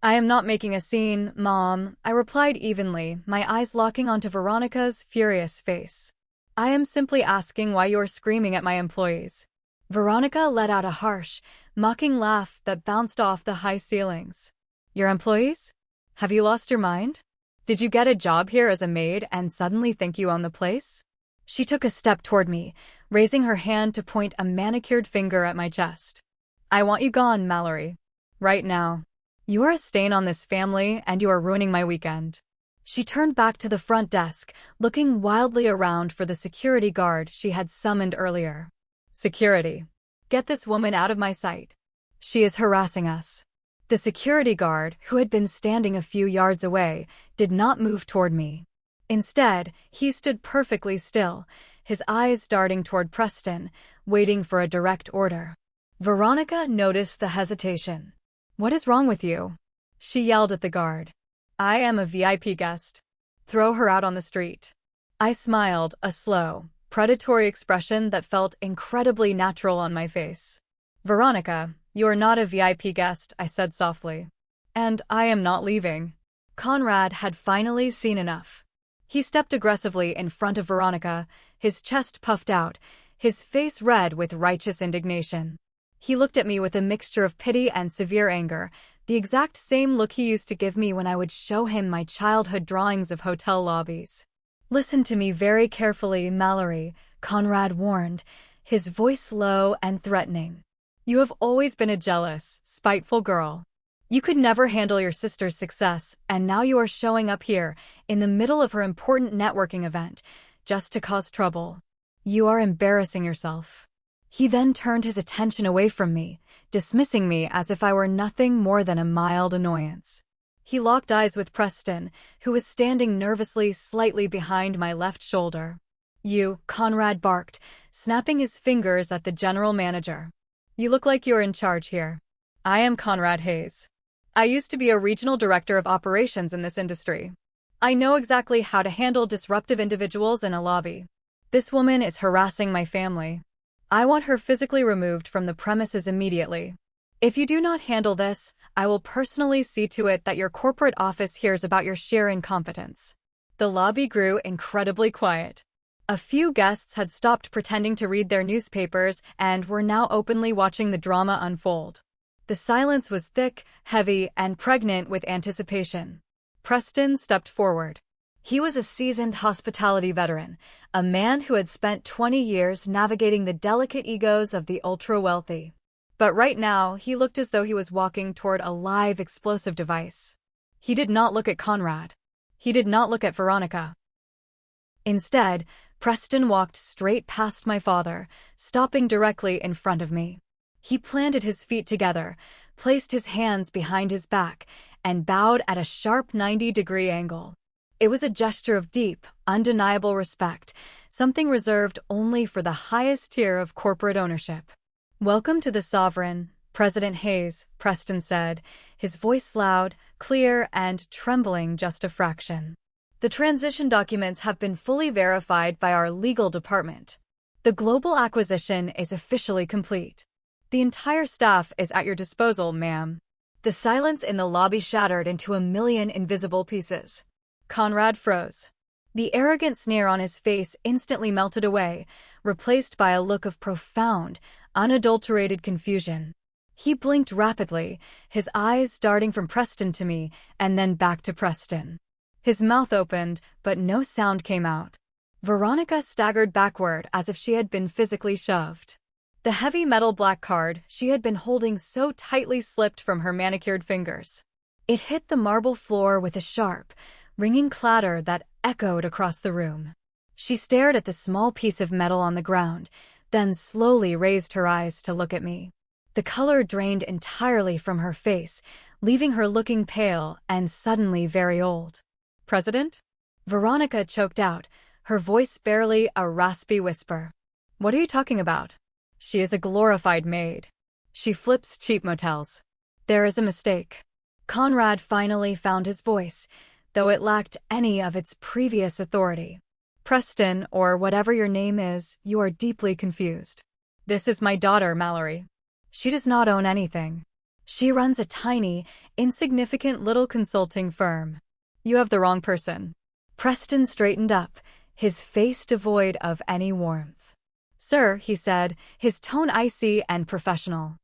I am not making a scene, Mom, I replied evenly, my eyes locking onto Veronica's furious face. I am simply asking why you are screaming at my employees. Veronica let out a harsh, mocking laugh that bounced off the high ceilings. Your employees? Have you lost your mind? Did you get a job here as a maid and suddenly think you own the place? She took a step toward me, raising her hand to point a manicured finger at my chest. I want you gone, Mallory. Right now. You are a stain on this family and you are ruining my weekend. She turned back to the front desk, looking wildly around for the security guard she had summoned earlier. Security. Get this woman out of my sight. She is harassing us. The security guard, who had been standing a few yards away, did not move toward me. Instead, he stood perfectly still, his eyes darting toward Preston, waiting for a direct order. Veronica noticed the hesitation. What is wrong with you? She yelled at the guard. I am a VIP guest. Throw her out on the street. I smiled, a slow, predatory expression that felt incredibly natural on my face. Veronica, you are not a VIP guest, I said softly. And I am not leaving. Conrad had finally seen enough. He stepped aggressively in front of Veronica, his chest puffed out, his face red with righteous indignation. He looked at me with a mixture of pity and severe anger, the exact same look he used to give me when I would show him my childhood drawings of hotel lobbies. Listen to me very carefully, Mallory, Conrad warned, his voice low and threatening. You have always been a jealous, spiteful girl. You could never handle your sister's success, and now you are showing up here, in the middle of her important networking event, just to cause trouble. You are embarrassing yourself." He then turned his attention away from me, dismissing me as if I were nothing more than a mild annoyance. He locked eyes with Preston, who was standing nervously slightly behind my left shoulder. "You," Conrad barked, snapping his fingers at the general manager. "You look like you're in charge here." "I am Conrad Hayes. I used to be a regional director of operations in this industry. I know exactly how to handle disruptive individuals in a lobby. This woman is harassing my family. I want her physically removed from the premises immediately. If you do not handle this, I will personally see to it that your corporate office hears about your sheer incompetence." The lobby grew incredibly quiet. A few guests had stopped pretending to read their newspapers and were now openly watching the drama unfold. The silence was thick, heavy, and pregnant with anticipation. Preston stepped forward. He was a seasoned hospitality veteran, a man who had spent 20 years navigating the delicate egos of the ultra-wealthy. But right now, he looked as though he was walking toward a live explosive device. He did not look at Conrad. He did not look at Veronica. Instead, Preston walked straight past my father, stopping directly in front of me. He planted his feet together, placed his hands behind his back, and bowed at a sharp 90-degree angle. It was a gesture of deep, undeniable respect, something reserved only for the highest tier of corporate ownership. "Welcome to the Sovereign, President Hayes," Preston said, his voice loud, clear, and trembling just a fraction. "The transition documents have been fully verified by our legal department. The global acquisition is officially complete. The entire staff is at your disposal, ma'am." The silence in the lobby shattered into a million invisible pieces. Conrad froze. The arrogant sneer on his face instantly melted away, replaced by a look of profound, unadulterated confusion. He blinked rapidly, his eyes darting from Preston to me, and then back to Preston. His mouth opened, but no sound came out. Veronica staggered backward as if she had been physically shoved. The heavy metal black card she had been holding so tightly slipped from her manicured fingers. It hit the marble floor with a sharp, ringing clatter that echoed across the room. She stared at the small piece of metal on the ground, then slowly raised her eyes to look at me. The color drained entirely from her face, leaving her looking pale and suddenly very old. "President?" Veronica choked out, her voice barely a raspy whisper. "What are you talking about? She is a glorified maid. She flips cheap motels. There is a mistake." Conrad finally found his voice, though it lacked any of its previous authority. "Preston, or whatever your name is, you are deeply confused. This is my daughter, Mallory. She does not own anything. She runs a tiny, insignificant little consulting firm. You have the wrong person." Preston straightened up, his face devoid of any warmth. "Sir," he said, his tone icy and professional,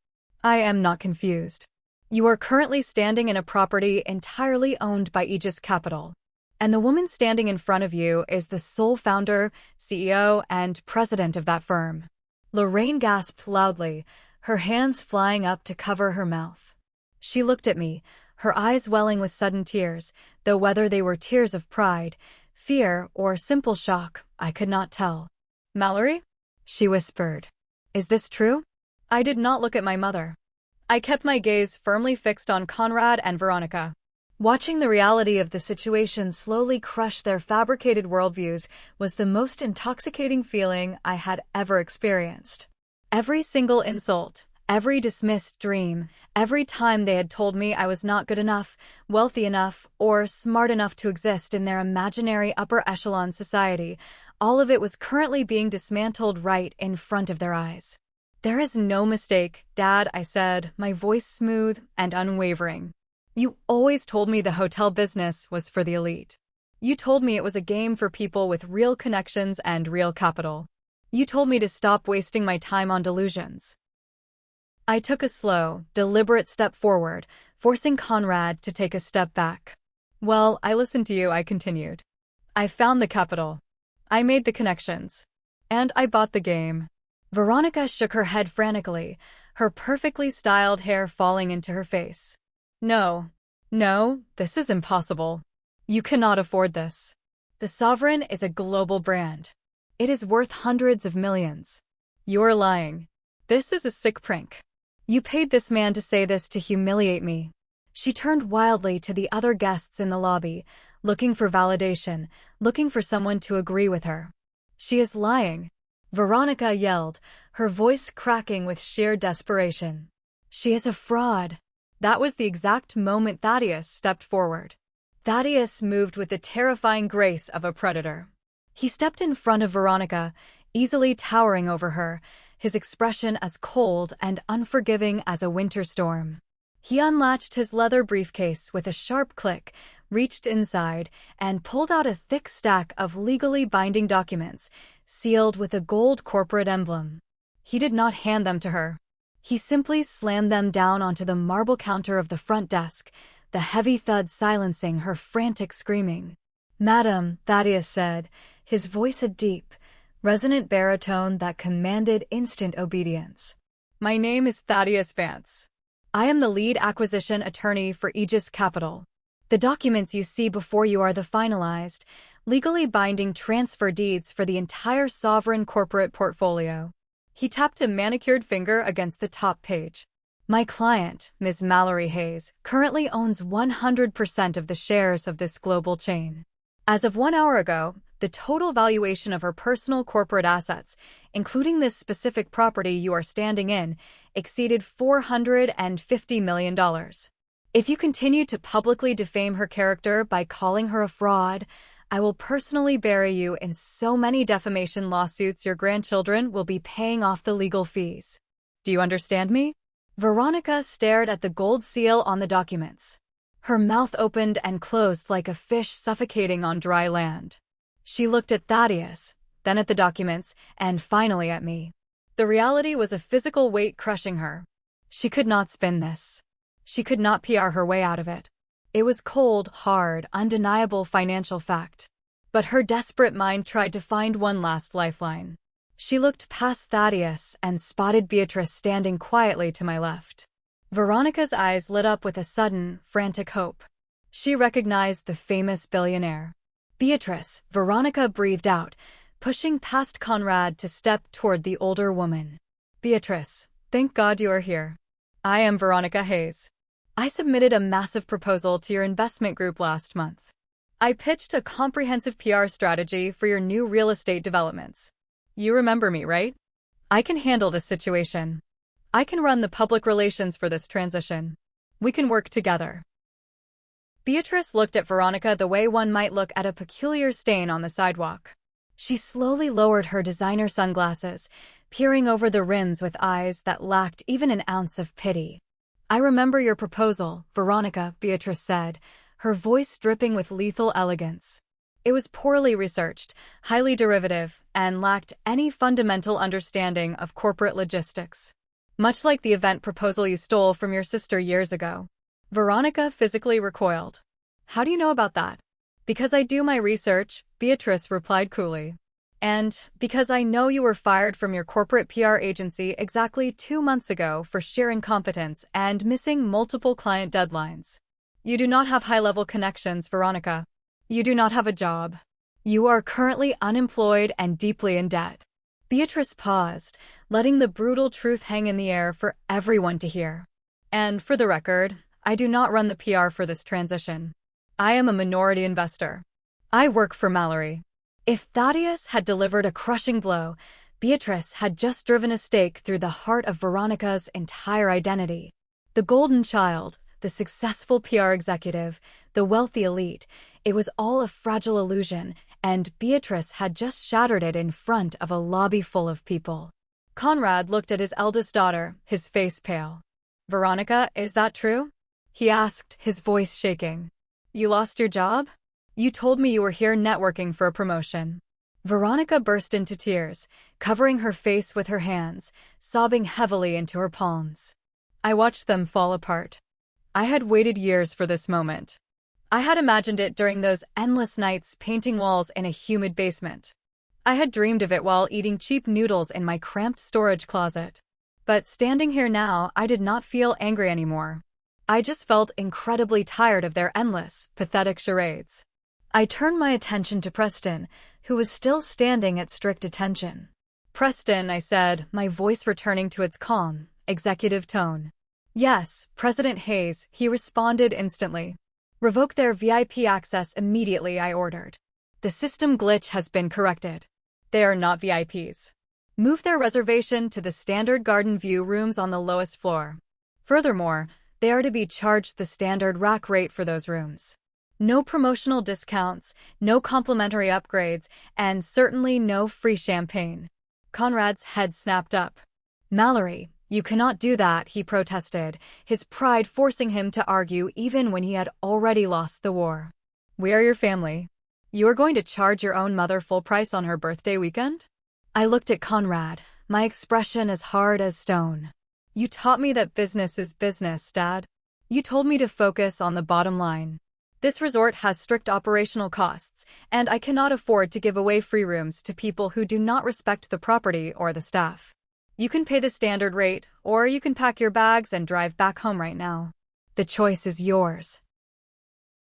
"I am not confused. You are currently standing in a property entirely owned by Aegis Capital, and the woman standing in front of you is the sole founder, CEO, and president of that firm." Lorraine gasped loudly, her hands flying up to cover her mouth. She looked at me, her eyes welling with sudden tears, though whether they were tears of pride, fear, or simple shock, I could not tell. "Mallory?" she whispered. "Is this true?" I did not look at my mother. I kept my gaze firmly fixed on Conrad and Veronica. Watching the reality of the situation slowly crush their fabricated worldviews was the most intoxicating feeling I had ever experienced. Every single insult, every dismissed dream, every time they had told me I was not good enough, wealthy enough, or smart enough to exist in their imaginary upper echelon society, all of it was currently being dismantled right in front of their eyes. "There is no mistake, Dad," I said, my voice smooth and unwavering. "You always told me the hotel business was for the elite. You told me it was a game for people with real connections and real capital. You told me to stop wasting my time on delusions." I took a slow, deliberate step forward, forcing Conrad to take a step back. "Well, I listened to you," I continued. "I found the capital. I made the connections. And I bought the game." Veronica shook her head frantically, her perfectly styled hair falling into her face. No. No, this is impossible. You cannot afford this. The Sovereign is a global brand. It is worth hundreds of millions. You're lying. This is a sick prank. You paid this man to say this to humiliate me. She turned wildly to the other guests in the lobby, looking for validation, looking for someone to agree with her. She is lying. Veronica yelled, her voice cracking with sheer desperation. She is a fraud. That was the exact moment Thaddeus stepped forward. Thaddeus moved with the terrifying grace of a predator. He stepped in front of Veronica, easily towering over her, his expression as cold and unforgiving as a winter storm. He unlatched his leather briefcase with a sharp click, reached inside, and pulled out a thick stack of legally binding documents, sealed with a gold corporate emblem. He did not hand them to her. He simply slammed them down onto the marble counter of the front desk, the heavy thud silencing her frantic screaming. "Madam," Thaddeus said, his voice a deep, resonant baritone that commanded instant obedience. "My name is Thaddeus Vance. I am the lead acquisition attorney for Aegis Capital. The documents you see before you are the finalized, legally binding transfer deeds for the entire Sovereign corporate portfolio." He tapped a manicured finger against the top page. "My client, Ms. Mallory Hayes, currently owns 100% of the shares of this global chain. As of 1 hour ago, the total valuation of her personal corporate assets, including this specific property you are standing in, exceeded $450 million. If you continue to publicly defame her character by calling her a fraud, I will personally bury you in so many defamation lawsuits your grandchildren will be paying off the legal fees. Do you understand me?" Veronica stared at the gold seal on the documents. Her mouth opened and closed like a fish suffocating on dry land. She looked at Thaddeus, then at the documents, and finally at me. The reality was a physical weight crushing her. She could not spin this. She could not PR her way out of it. It was cold, hard, undeniable financial fact. But her desperate mind tried to find one last lifeline. She looked past Thaddeus and spotted Beatrice standing quietly to my left. Veronica's eyes lit up with a sudden, frantic hope. She recognized the famous billionaire. "Beatrice," Veronica breathed out, pushing past Conrad to step toward the older woman. "Beatrice, thank God you are here. I am Veronica Hayes. I submitted a massive proposal to your investment group last month. I pitched a comprehensive PR strategy for your new real estate developments. You remember me, right? I can handle this situation. I can run the public relations for this transition. We can work together." Beatrice looked at Veronica the way one might look at a peculiar stain on the sidewalk. She slowly lowered her designer sunglasses, peering over the rims with eyes that lacked even an ounce of pity. "I remember your proposal, Veronica," Beatrice said, her voice dripping with lethal elegance. It was poorly researched, highly derivative, and lacked any fundamental understanding of corporate logistics. Much like the event proposal you stole from your sister years ago. Veronica physically recoiled. "How do you know about that?" "Because I do my research," Beatrice replied coolly. "And because I know you were fired from your corporate PR agency exactly 2 months ago for sheer incompetence and missing multiple client deadlines. You do not have high-level connections, Veronica. You do not have a job. You are currently unemployed and deeply in debt." Beatrice paused, letting the brutal truth hang in the air for everyone to hear. "And for the record, I do not run the PR for this transition. I am a minority investor. I work for Mallory." If Thaddeus had delivered a crushing blow, Beatrice had just driven a stake through the heart of Veronica's entire identity. The golden child, the successful PR executive, the wealthy elite, it was all a fragile illusion, and Beatrice had just shattered it in front of a lobby full of people. Conrad looked at his eldest daughter, his face pale. "Veronica, is that true?" he asked, his voice shaking. "You lost your job? You told me you were here networking for a promotion." Veronica burst into tears, covering her face with her hands, sobbing heavily into her palms. I watched them fall apart. I had waited years for this moment. I had imagined it during those endless nights painting walls in a humid basement. I had dreamed of it while eating cheap noodles in my cramped storage closet. But standing here now, I did not feel angry anymore. I just felt incredibly tired of their endless, pathetic charades. I turned my attention to Preston, who was still standing at strict attention. "Preston," I said, my voice returning to its calm, executive tone. "Yes, President Hayes," he responded instantly. "Revoke their VIP access immediately," I ordered. "The system glitch has been corrected. They are not VIPs. Move their reservation to the standard garden view rooms on the lowest floor. Furthermore, they are to be charged the standard rack rate for those rooms. No promotional discounts, no complimentary upgrades, and certainly no free champagne." Conrad's head snapped up. "Mallory, you cannot do that," he protested, his pride forcing him to argue even when he had already lost the war. "We are your family. You are going to charge your own mother full price on her birthday weekend?" I looked at Conrad, my expression as hard as stone. "You taught me that business is business, Dad. You told me to focus on the bottom line. This resort has strict operational costs, and I cannot afford to give away free rooms to people who do not respect the property or the staff. You can pay the standard rate, or you can pack your bags and drive back home right now. The choice is yours."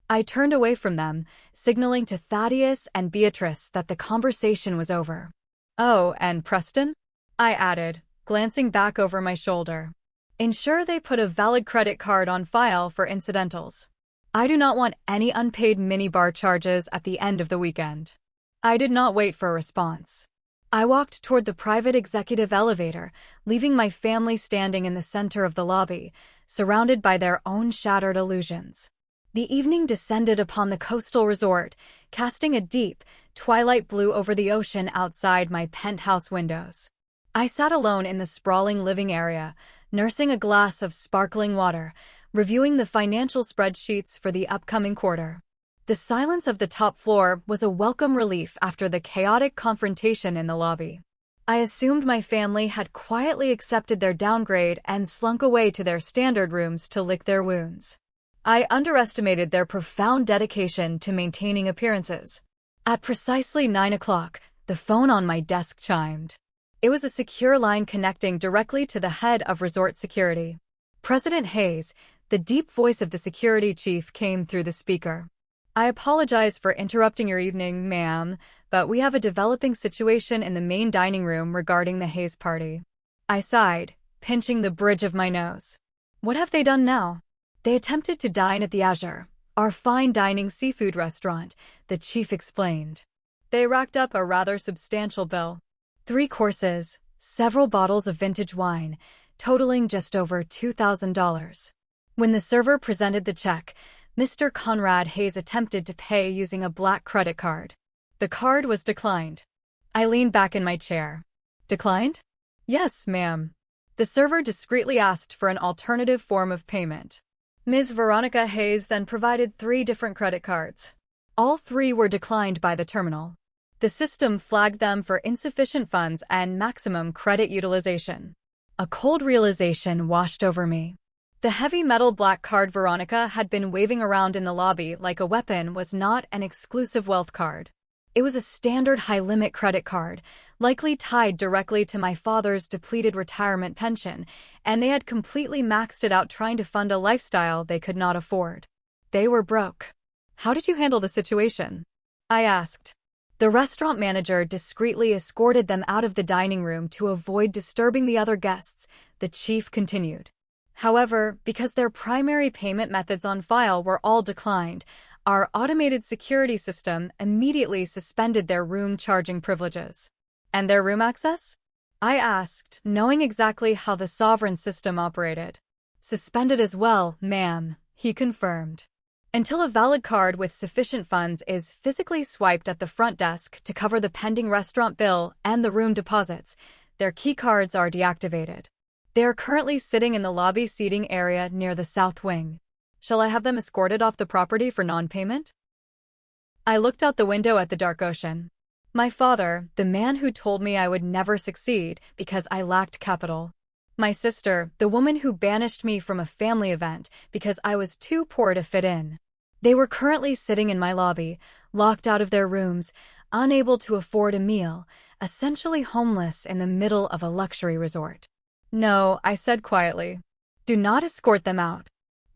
I turned away from them, signaling to Thaddeus and Beatrice that the conversation was over. "Oh, and Preston?" I added, glancing back over my shoulder. "Ensure they put a valid credit card on file for incidentals. I do not want any unpaid minibar charges at the end of the weekend." I did not wait for a response. I walked toward the private executive elevator, leaving my family standing in the center of the lobby, surrounded by their own shattered illusions. The evening descended upon the coastal resort, casting a deep, twilight blue over the ocean outside my penthouse windows. I sat alone in the sprawling living area, nursing a glass of sparkling water, reviewing the financial spreadsheets for the upcoming quarter. The silence of the top floor was a welcome relief after the chaotic confrontation in the lobby. I assumed my family had quietly accepted their downgrade and slunk away to their standard rooms to lick their wounds. I underestimated their profound dedication to maintaining appearances. At precisely 9 o'clock, the phone on my desk chimed. It was a secure line connecting directly to the head of resort security. "President Hayes," the deep voice of the security chief came through the speaker. "I apologize for interrupting your evening, ma'am, but we have a developing situation in the main dining room regarding the Hayes party." I sighed, pinching the bridge of my nose. "What have they done now?" "They attempted to dine at the Azure, our fine dining seafood restaurant," the chief explained. "They racked up a rather substantial bill. 3 courses, several bottles of vintage wine, totaling just over $2,000. When the server presented the check, Mr. Conrad Hayes attempted to pay using a black credit card. The card was declined." I leaned back in my chair. "Declined?" "Yes, ma'am." The server discreetly asked for an alternative form of payment. Ms. Veronica Hayes then provided 3 different credit cards. All 3 were declined by the terminal. The system flagged them for insufficient funds and maximum credit utilization. A cold realization washed over me. The heavy metal black card Veronica had been waving around in the lobby like a weapon was not an exclusive wealth card. It was a standard high-limit credit card, likely tied directly to my father's depleted retirement pension, and they had completely maxed it out trying to fund a lifestyle they could not afford. They were broke. "How did you handle the situation?" I asked. The restaurant manager discreetly escorted them out of the dining room to avoid disturbing the other guests, the chief continued. "However, because their primary payment methods on file were all declined, our automated security system immediately suspended their room charging privileges." "And their room access?" I asked, knowing exactly how the sovereign system operated. "Suspended as well, ma'am," he confirmed. "Until a valid card with sufficient funds is physically swiped at the front desk to cover the pending restaurant bill and the room deposits, their keycards are deactivated. They are currently sitting in the lobby seating area near the south wing. Shall I have them escorted off the property for non-payment?" I looked out the window at the dark ocean. My father, the man who told me I would never succeed because I lacked capital. My sister, the woman who banished me from a family event because I was too poor to fit in. They were currently sitting in my lobby, locked out of their rooms, unable to afford a meal, essentially homeless in the middle of a luxury resort. "No," I said quietly. "Do not escort them out.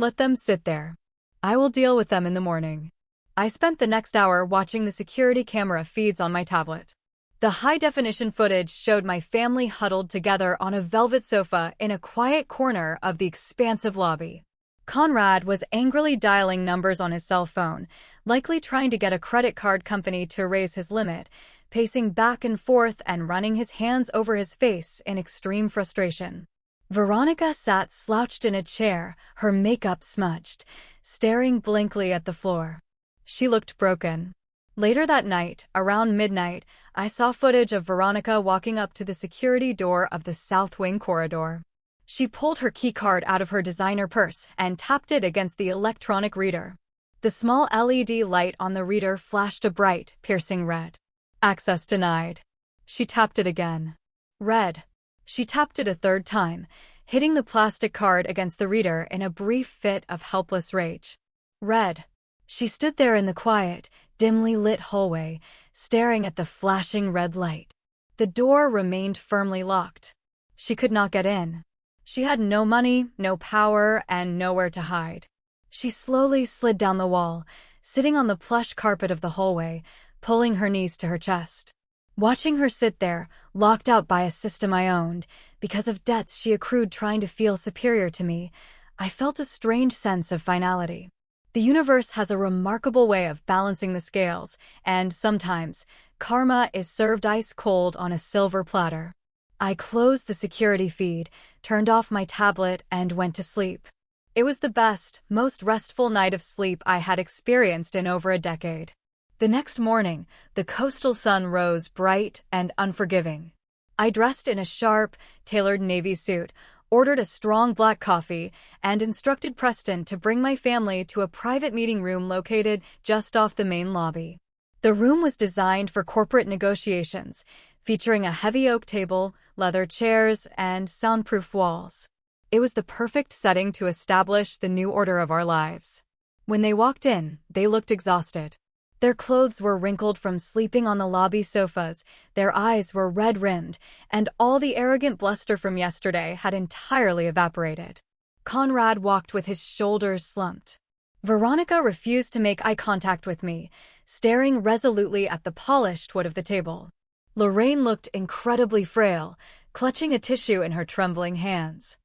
Let them sit there. I will deal with them in the morning. I spent the next hour watching the security camera feeds on my tablet. The high-definition footage showed my family huddled together on a velvet sofa in a quiet corner of the expansive lobby. Conrad was angrily dialing numbers on his cell phone, likely trying to get a credit card company to raise his limit, pacing back and forth and running his hands over his face in extreme frustration. Veronica sat slouched in a chair, her makeup smudged, staring blankly at the floor. She looked broken. Later that night, around midnight, I saw footage of Veronica walking up to the security door of the South Wing corridor. She pulled her keycard out of her designer purse and tapped it against the electronic reader. The small LED light on the reader flashed a bright, piercing red. Access denied. She tapped it again. Red. She tapped it a third time, hitting the plastic card against the reader in a brief fit of helpless rage. Red. She stood there in the quiet, dimly lit hallway, staring at the flashing red light. The door remained firmly locked. She could not get in. She had no money, no power, and nowhere to hide. She slowly slid down the wall, sitting on the plush carpet of the hallway, pulling her knees to her chest. Watching her sit there, locked out by a system I owned, because of debts she accrued trying to feel superior to me, I felt a strange sense of finality. The universe has a remarkable way of balancing the scales, and sometimes, karma is served ice cold on a silver platter. I closed the security feed, turned off my tablet, and went to sleep. It was the best, most restful night of sleep I had experienced in over a decade. The next morning, the coastal sun rose bright and unforgiving. I dressed in a sharp, tailored navy suit, ordered a strong black coffee, and instructed Preston to bring my family to a private meeting room located just off the main lobby. The room was designed for corporate negotiations, featuring a heavy oak table, leather chairs, and soundproof walls. It was the perfect setting to establish the new order of our lives. When they walked in, they looked exhausted. Their clothes were wrinkled from sleeping on the lobby sofas, their eyes were red-rimmed, and all the arrogant bluster from yesterday had entirely evaporated. Conrad walked with his shoulders slumped. Veronica refused to make eye contact with me, staring resolutely at the polished wood of the table. Lorraine looked incredibly frail, clutching a tissue in her trembling hands.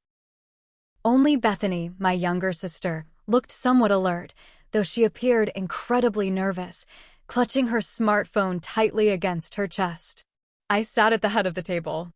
Only Bethany, my younger sister, looked somewhat alert, though she appeared incredibly nervous, clutching her smartphone tightly against her chest. I sat at the head of the table.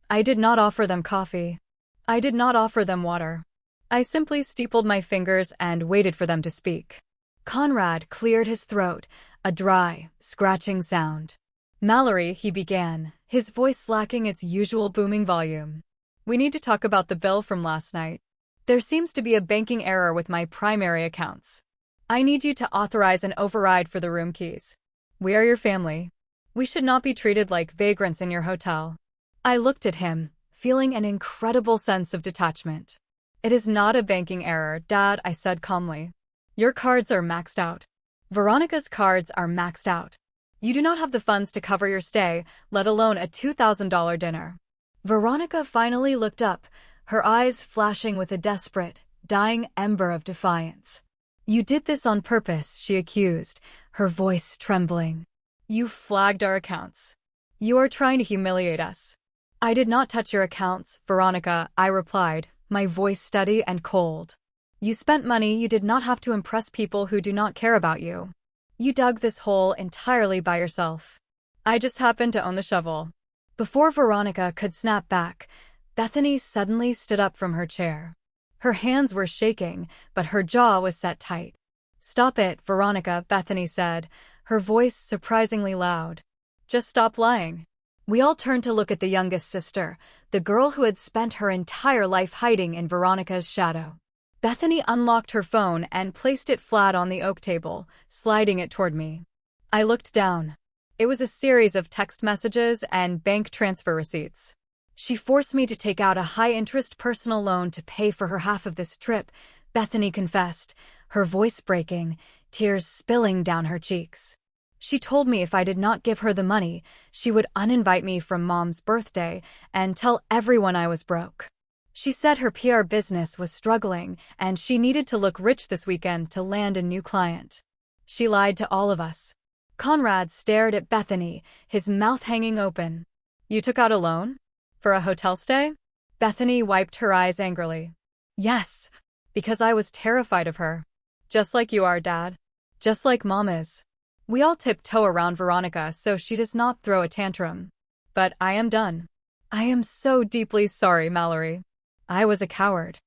I did not offer them coffee. I did not offer them water. I simply steepled my fingers and waited for them to speak. Conrad cleared his throat, a dry, scratching sound. "Mallory," he began, his voice lacking its usual booming volume. "We need to talk about the bill from last night. There seems to be a banking error with my primary accounts. I need you to authorize an override for the room keys. We are your family. We should not be treated like vagrants in your hotel." I looked at him, feeling an incredible sense of detachment. "It is not a banking error, Dad," I said calmly. "Your cards are maxed out. Veronica's cards are maxed out. You do not have the funds to cover your stay, let alone a $2,000 dinner." Veronica finally looked up, her eyes flashing with a desperate, dying ember of defiance. "You did this on purpose," she accused, her voice trembling. "You flagged our accounts. You are trying to humiliate us." "I did not touch your accounts, Veronica," I replied, my voice steady and cold. "You spent money you did not have to impress people who do not care about you. You dug this hole entirely by yourself. I just happened to own the shovel." Before Veronica could snap back, Bethany suddenly stood up from her chair. Her hands were shaking, but her jaw was set tight. "Stop it, Veronica," Bethany said, her voice surprisingly loud. "Just stop lying." We all turned to look at the youngest sister, the girl who had spent her entire life hiding in Veronica's shadow. Bethany unlocked her phone and placed it flat on the oak table, sliding it toward me. I looked down. It was a series of text messages and bank transfer receipts. "She forced me to take out a high-interest personal loan to pay for her half of this trip," Bethany confessed, her voice breaking, tears spilling down her cheeks. "She told me if I did not give her the money, she would uninvite me from Mom's birthday and tell everyone I was broke." She said her PR business was struggling and she needed to look rich this weekend to land a new client. She lied to all of us. Conrad stared at Bethany, his mouth hanging open. You took out a loan? For a hotel stay? Bethany wiped her eyes angrily. Yes, because I was terrified of her. Just like you are, Dad. Just like Mom is. We all tiptoe around Veronica so she does not throw a tantrum. But I am done. I am so deeply sorry, Mallory. I was a coward.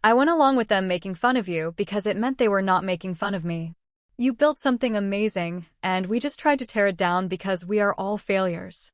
I went along with them making fun of you because it meant they were not making fun of me. You built something amazing, and we just tried to tear it down because we are all failures.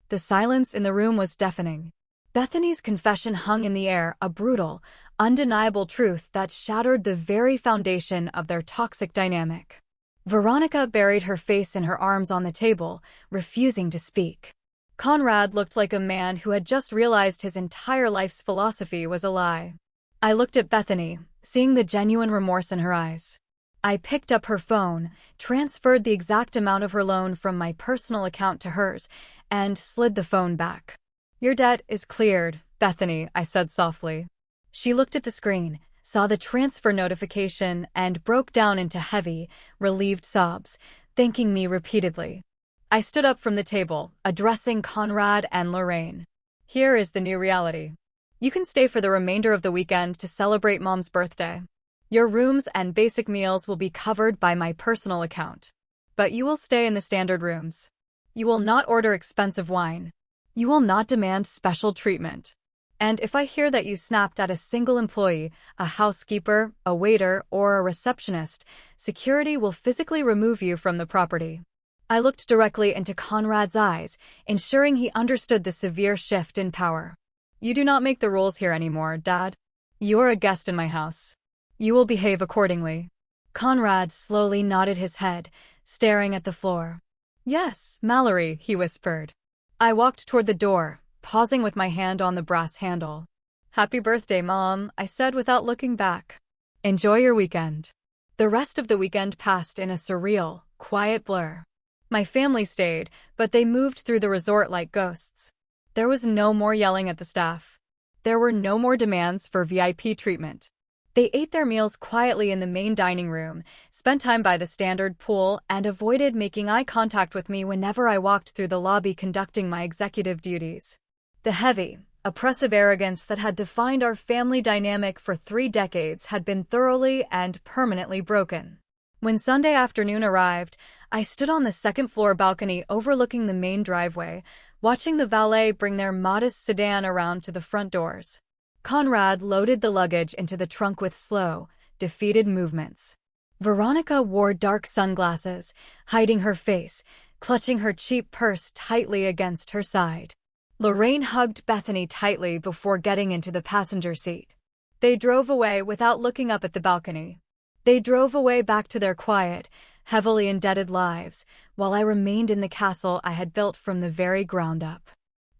The silence in the room was deafening. Bethany's confession hung in the air, a brutal, undeniable truth that shattered the very foundation of their toxic dynamic. Veronica buried her face in her arms on the table, refusing to speak. Conrad looked like a man who had just realized his entire life's philosophy was a lie. I looked at Bethany, seeing the genuine remorse in her eyes. I picked up her phone, transferred the exact amount of her loan from my personal account to hers, and slid the phone back. Your debt is cleared, Bethany, I said softly. She looked at the screen, saw the transfer notification, and broke down into heavy, relieved sobs, thanking me repeatedly. I stood up from the table, addressing Conrad and Lorraine. Here is the new reality. You can stay for the remainder of the weekend to celebrate Mom's birthday. Your rooms and basic meals will be covered by my personal account. But you will stay in the standard rooms. You will not order expensive wine. You will not demand special treatment. And if I hear that you snapped at a single employee, a housekeeper, a waiter, or a receptionist, security will physically remove you from the property. I looked directly into Conrad's eyes, ensuring he understood the severe shift in power. You do not make the rules here anymore, Dad. You are a guest in my house. You will behave accordingly. Conrad slowly nodded his head, staring at the floor. Yes, Mallory, he whispered. I walked toward the door, pausing with my hand on the brass handle. Happy birthday, Mom, I said without looking back. Enjoy your weekend. The rest of the weekend passed in a surreal, quiet blur. My family stayed, but they moved through the resort like ghosts. There was no more yelling at the staff. There were no more demands for VIP treatment. They ate their meals quietly in the main dining room, spent time by the standard pool, and avoided making eye contact with me whenever I walked through the lobby conducting my executive duties. The heavy, oppressive arrogance that had defined our family dynamic for 3 decades had been thoroughly and permanently broken. When Sunday afternoon arrived, I stood on the second-floor balcony overlooking the main driveway, watching the valet bring their modest sedan around to the front doors. Conrad loaded the luggage into the trunk with slow, defeated movements. Veronica wore dark sunglasses, hiding her face, clutching her cheap purse tightly against her side. Lorraine hugged Bethany tightly before getting into the passenger seat. They drove away without looking up at the balcony. They drove away back to their quiet, heavily indebted lives, while I remained in the castle I had built from the very ground up.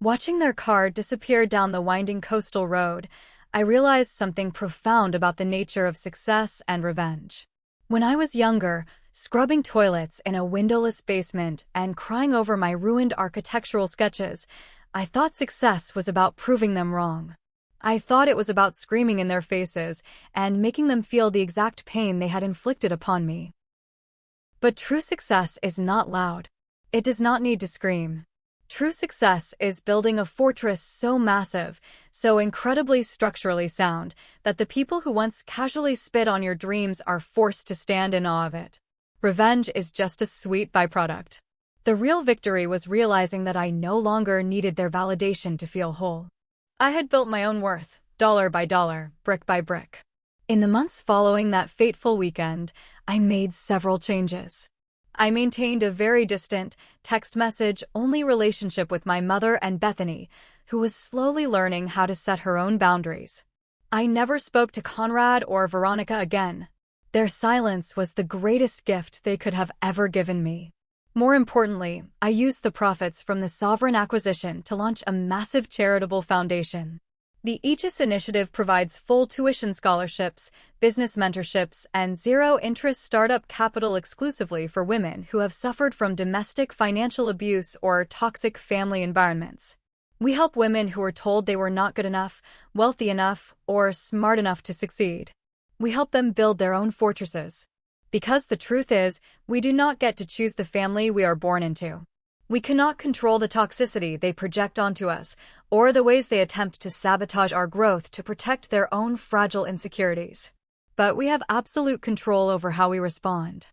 Watching their car disappear down the winding coastal road, I realized something profound about the nature of success and revenge. When I was younger, scrubbing toilets in a windowless basement and crying over my ruined architectural sketches, I thought success was about proving them wrong. I thought it was about screaming in their faces and making them feel the exact pain they had inflicted upon me. But true success is not loud. It does not need to scream. True success is building a fortress so massive, so incredibly structurally sound, that the people who once casually spit on your dreams are forced to stand in awe of it. Revenge is just a sweet byproduct. The real victory was realizing that I no longer needed their validation to feel whole. I had built my own worth, dollar by dollar, brick by brick. In the months following that fateful weekend, I made several changes. I maintained a very distant, text message-only relationship with my mother and Bethany, who was slowly learning how to set her own boundaries. I never spoke to Conrad or Veronica again. Their silence was the greatest gift they could have ever given me. More importantly, I used the profits from the Sovereign acquisition to launch a massive charitable foundation. The Aegis initiative provides full tuition scholarships, business mentorships, and zero-interest startup capital exclusively for women who have suffered from domestic financial abuse or toxic family environments. We help women who were told they were not good enough, wealthy enough, or smart enough to succeed. We help them build their own fortresses. Because the truth is, we do not get to choose the family we are born into. We cannot control the toxicity they project onto us, or the ways they attempt to sabotage our growth to protect their own fragile insecurities. But we have absolute control over how we respond.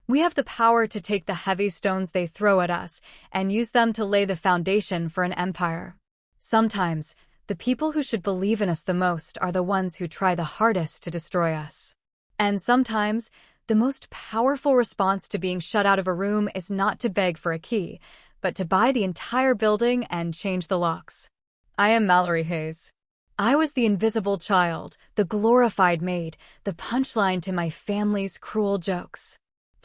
We have the power to take the heavy stones they throw at us and use them to lay the foundation for an empire. Sometimes, the people who should believe in us the most are the ones who try the hardest to destroy us. And sometimes, the most powerful response to being shut out of a room is not to beg for a key, but to buy the entire building and change the locks. I am Mallory Hayes. I was the invisible child, the glorified maid, the punchline to my family's cruel jokes.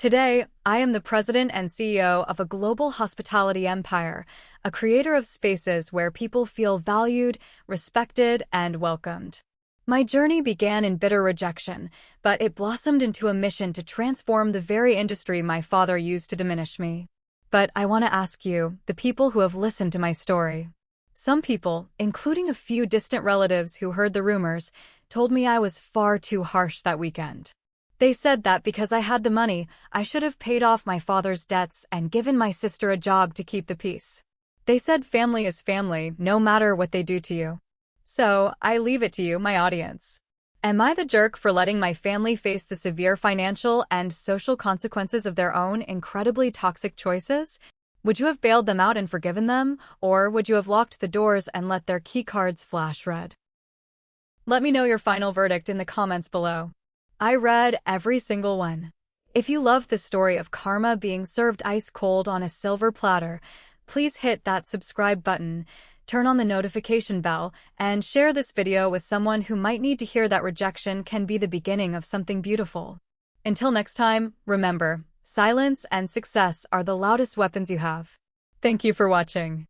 Today, I am the president and CEO of a global hospitality empire, a creator of spaces where people feel valued, respected, and welcomed. My journey began in bitter rejection, but it blossomed into a mission to transform the very industry my father used to diminish me. But I want to ask you, the people who have listened to my story. Some people, including a few distant relatives who heard the rumors, told me I was far too harsh that weekend. They said that because I had the money, I should have paid off my father's debts and given my sister a job to keep the peace. They said family is family, no matter what they do to you. So, I leave it to you, my audience. Am I the jerk for letting my family face the severe financial and social consequences of their own incredibly toxic choices? Would you have bailed them out and forgiven them, or would you have locked the doors and let their keycards flash red? Let me know your final verdict in the comments below. I read every single one. If you love the story of karma being served ice cold on a silver platter, please hit that subscribe button, turn on the notification bell, and share this video with someone who might need to hear that rejection can be the beginning of something beautiful. Until next time, remember, silence and success are the loudest weapons you have. Thank you for watching.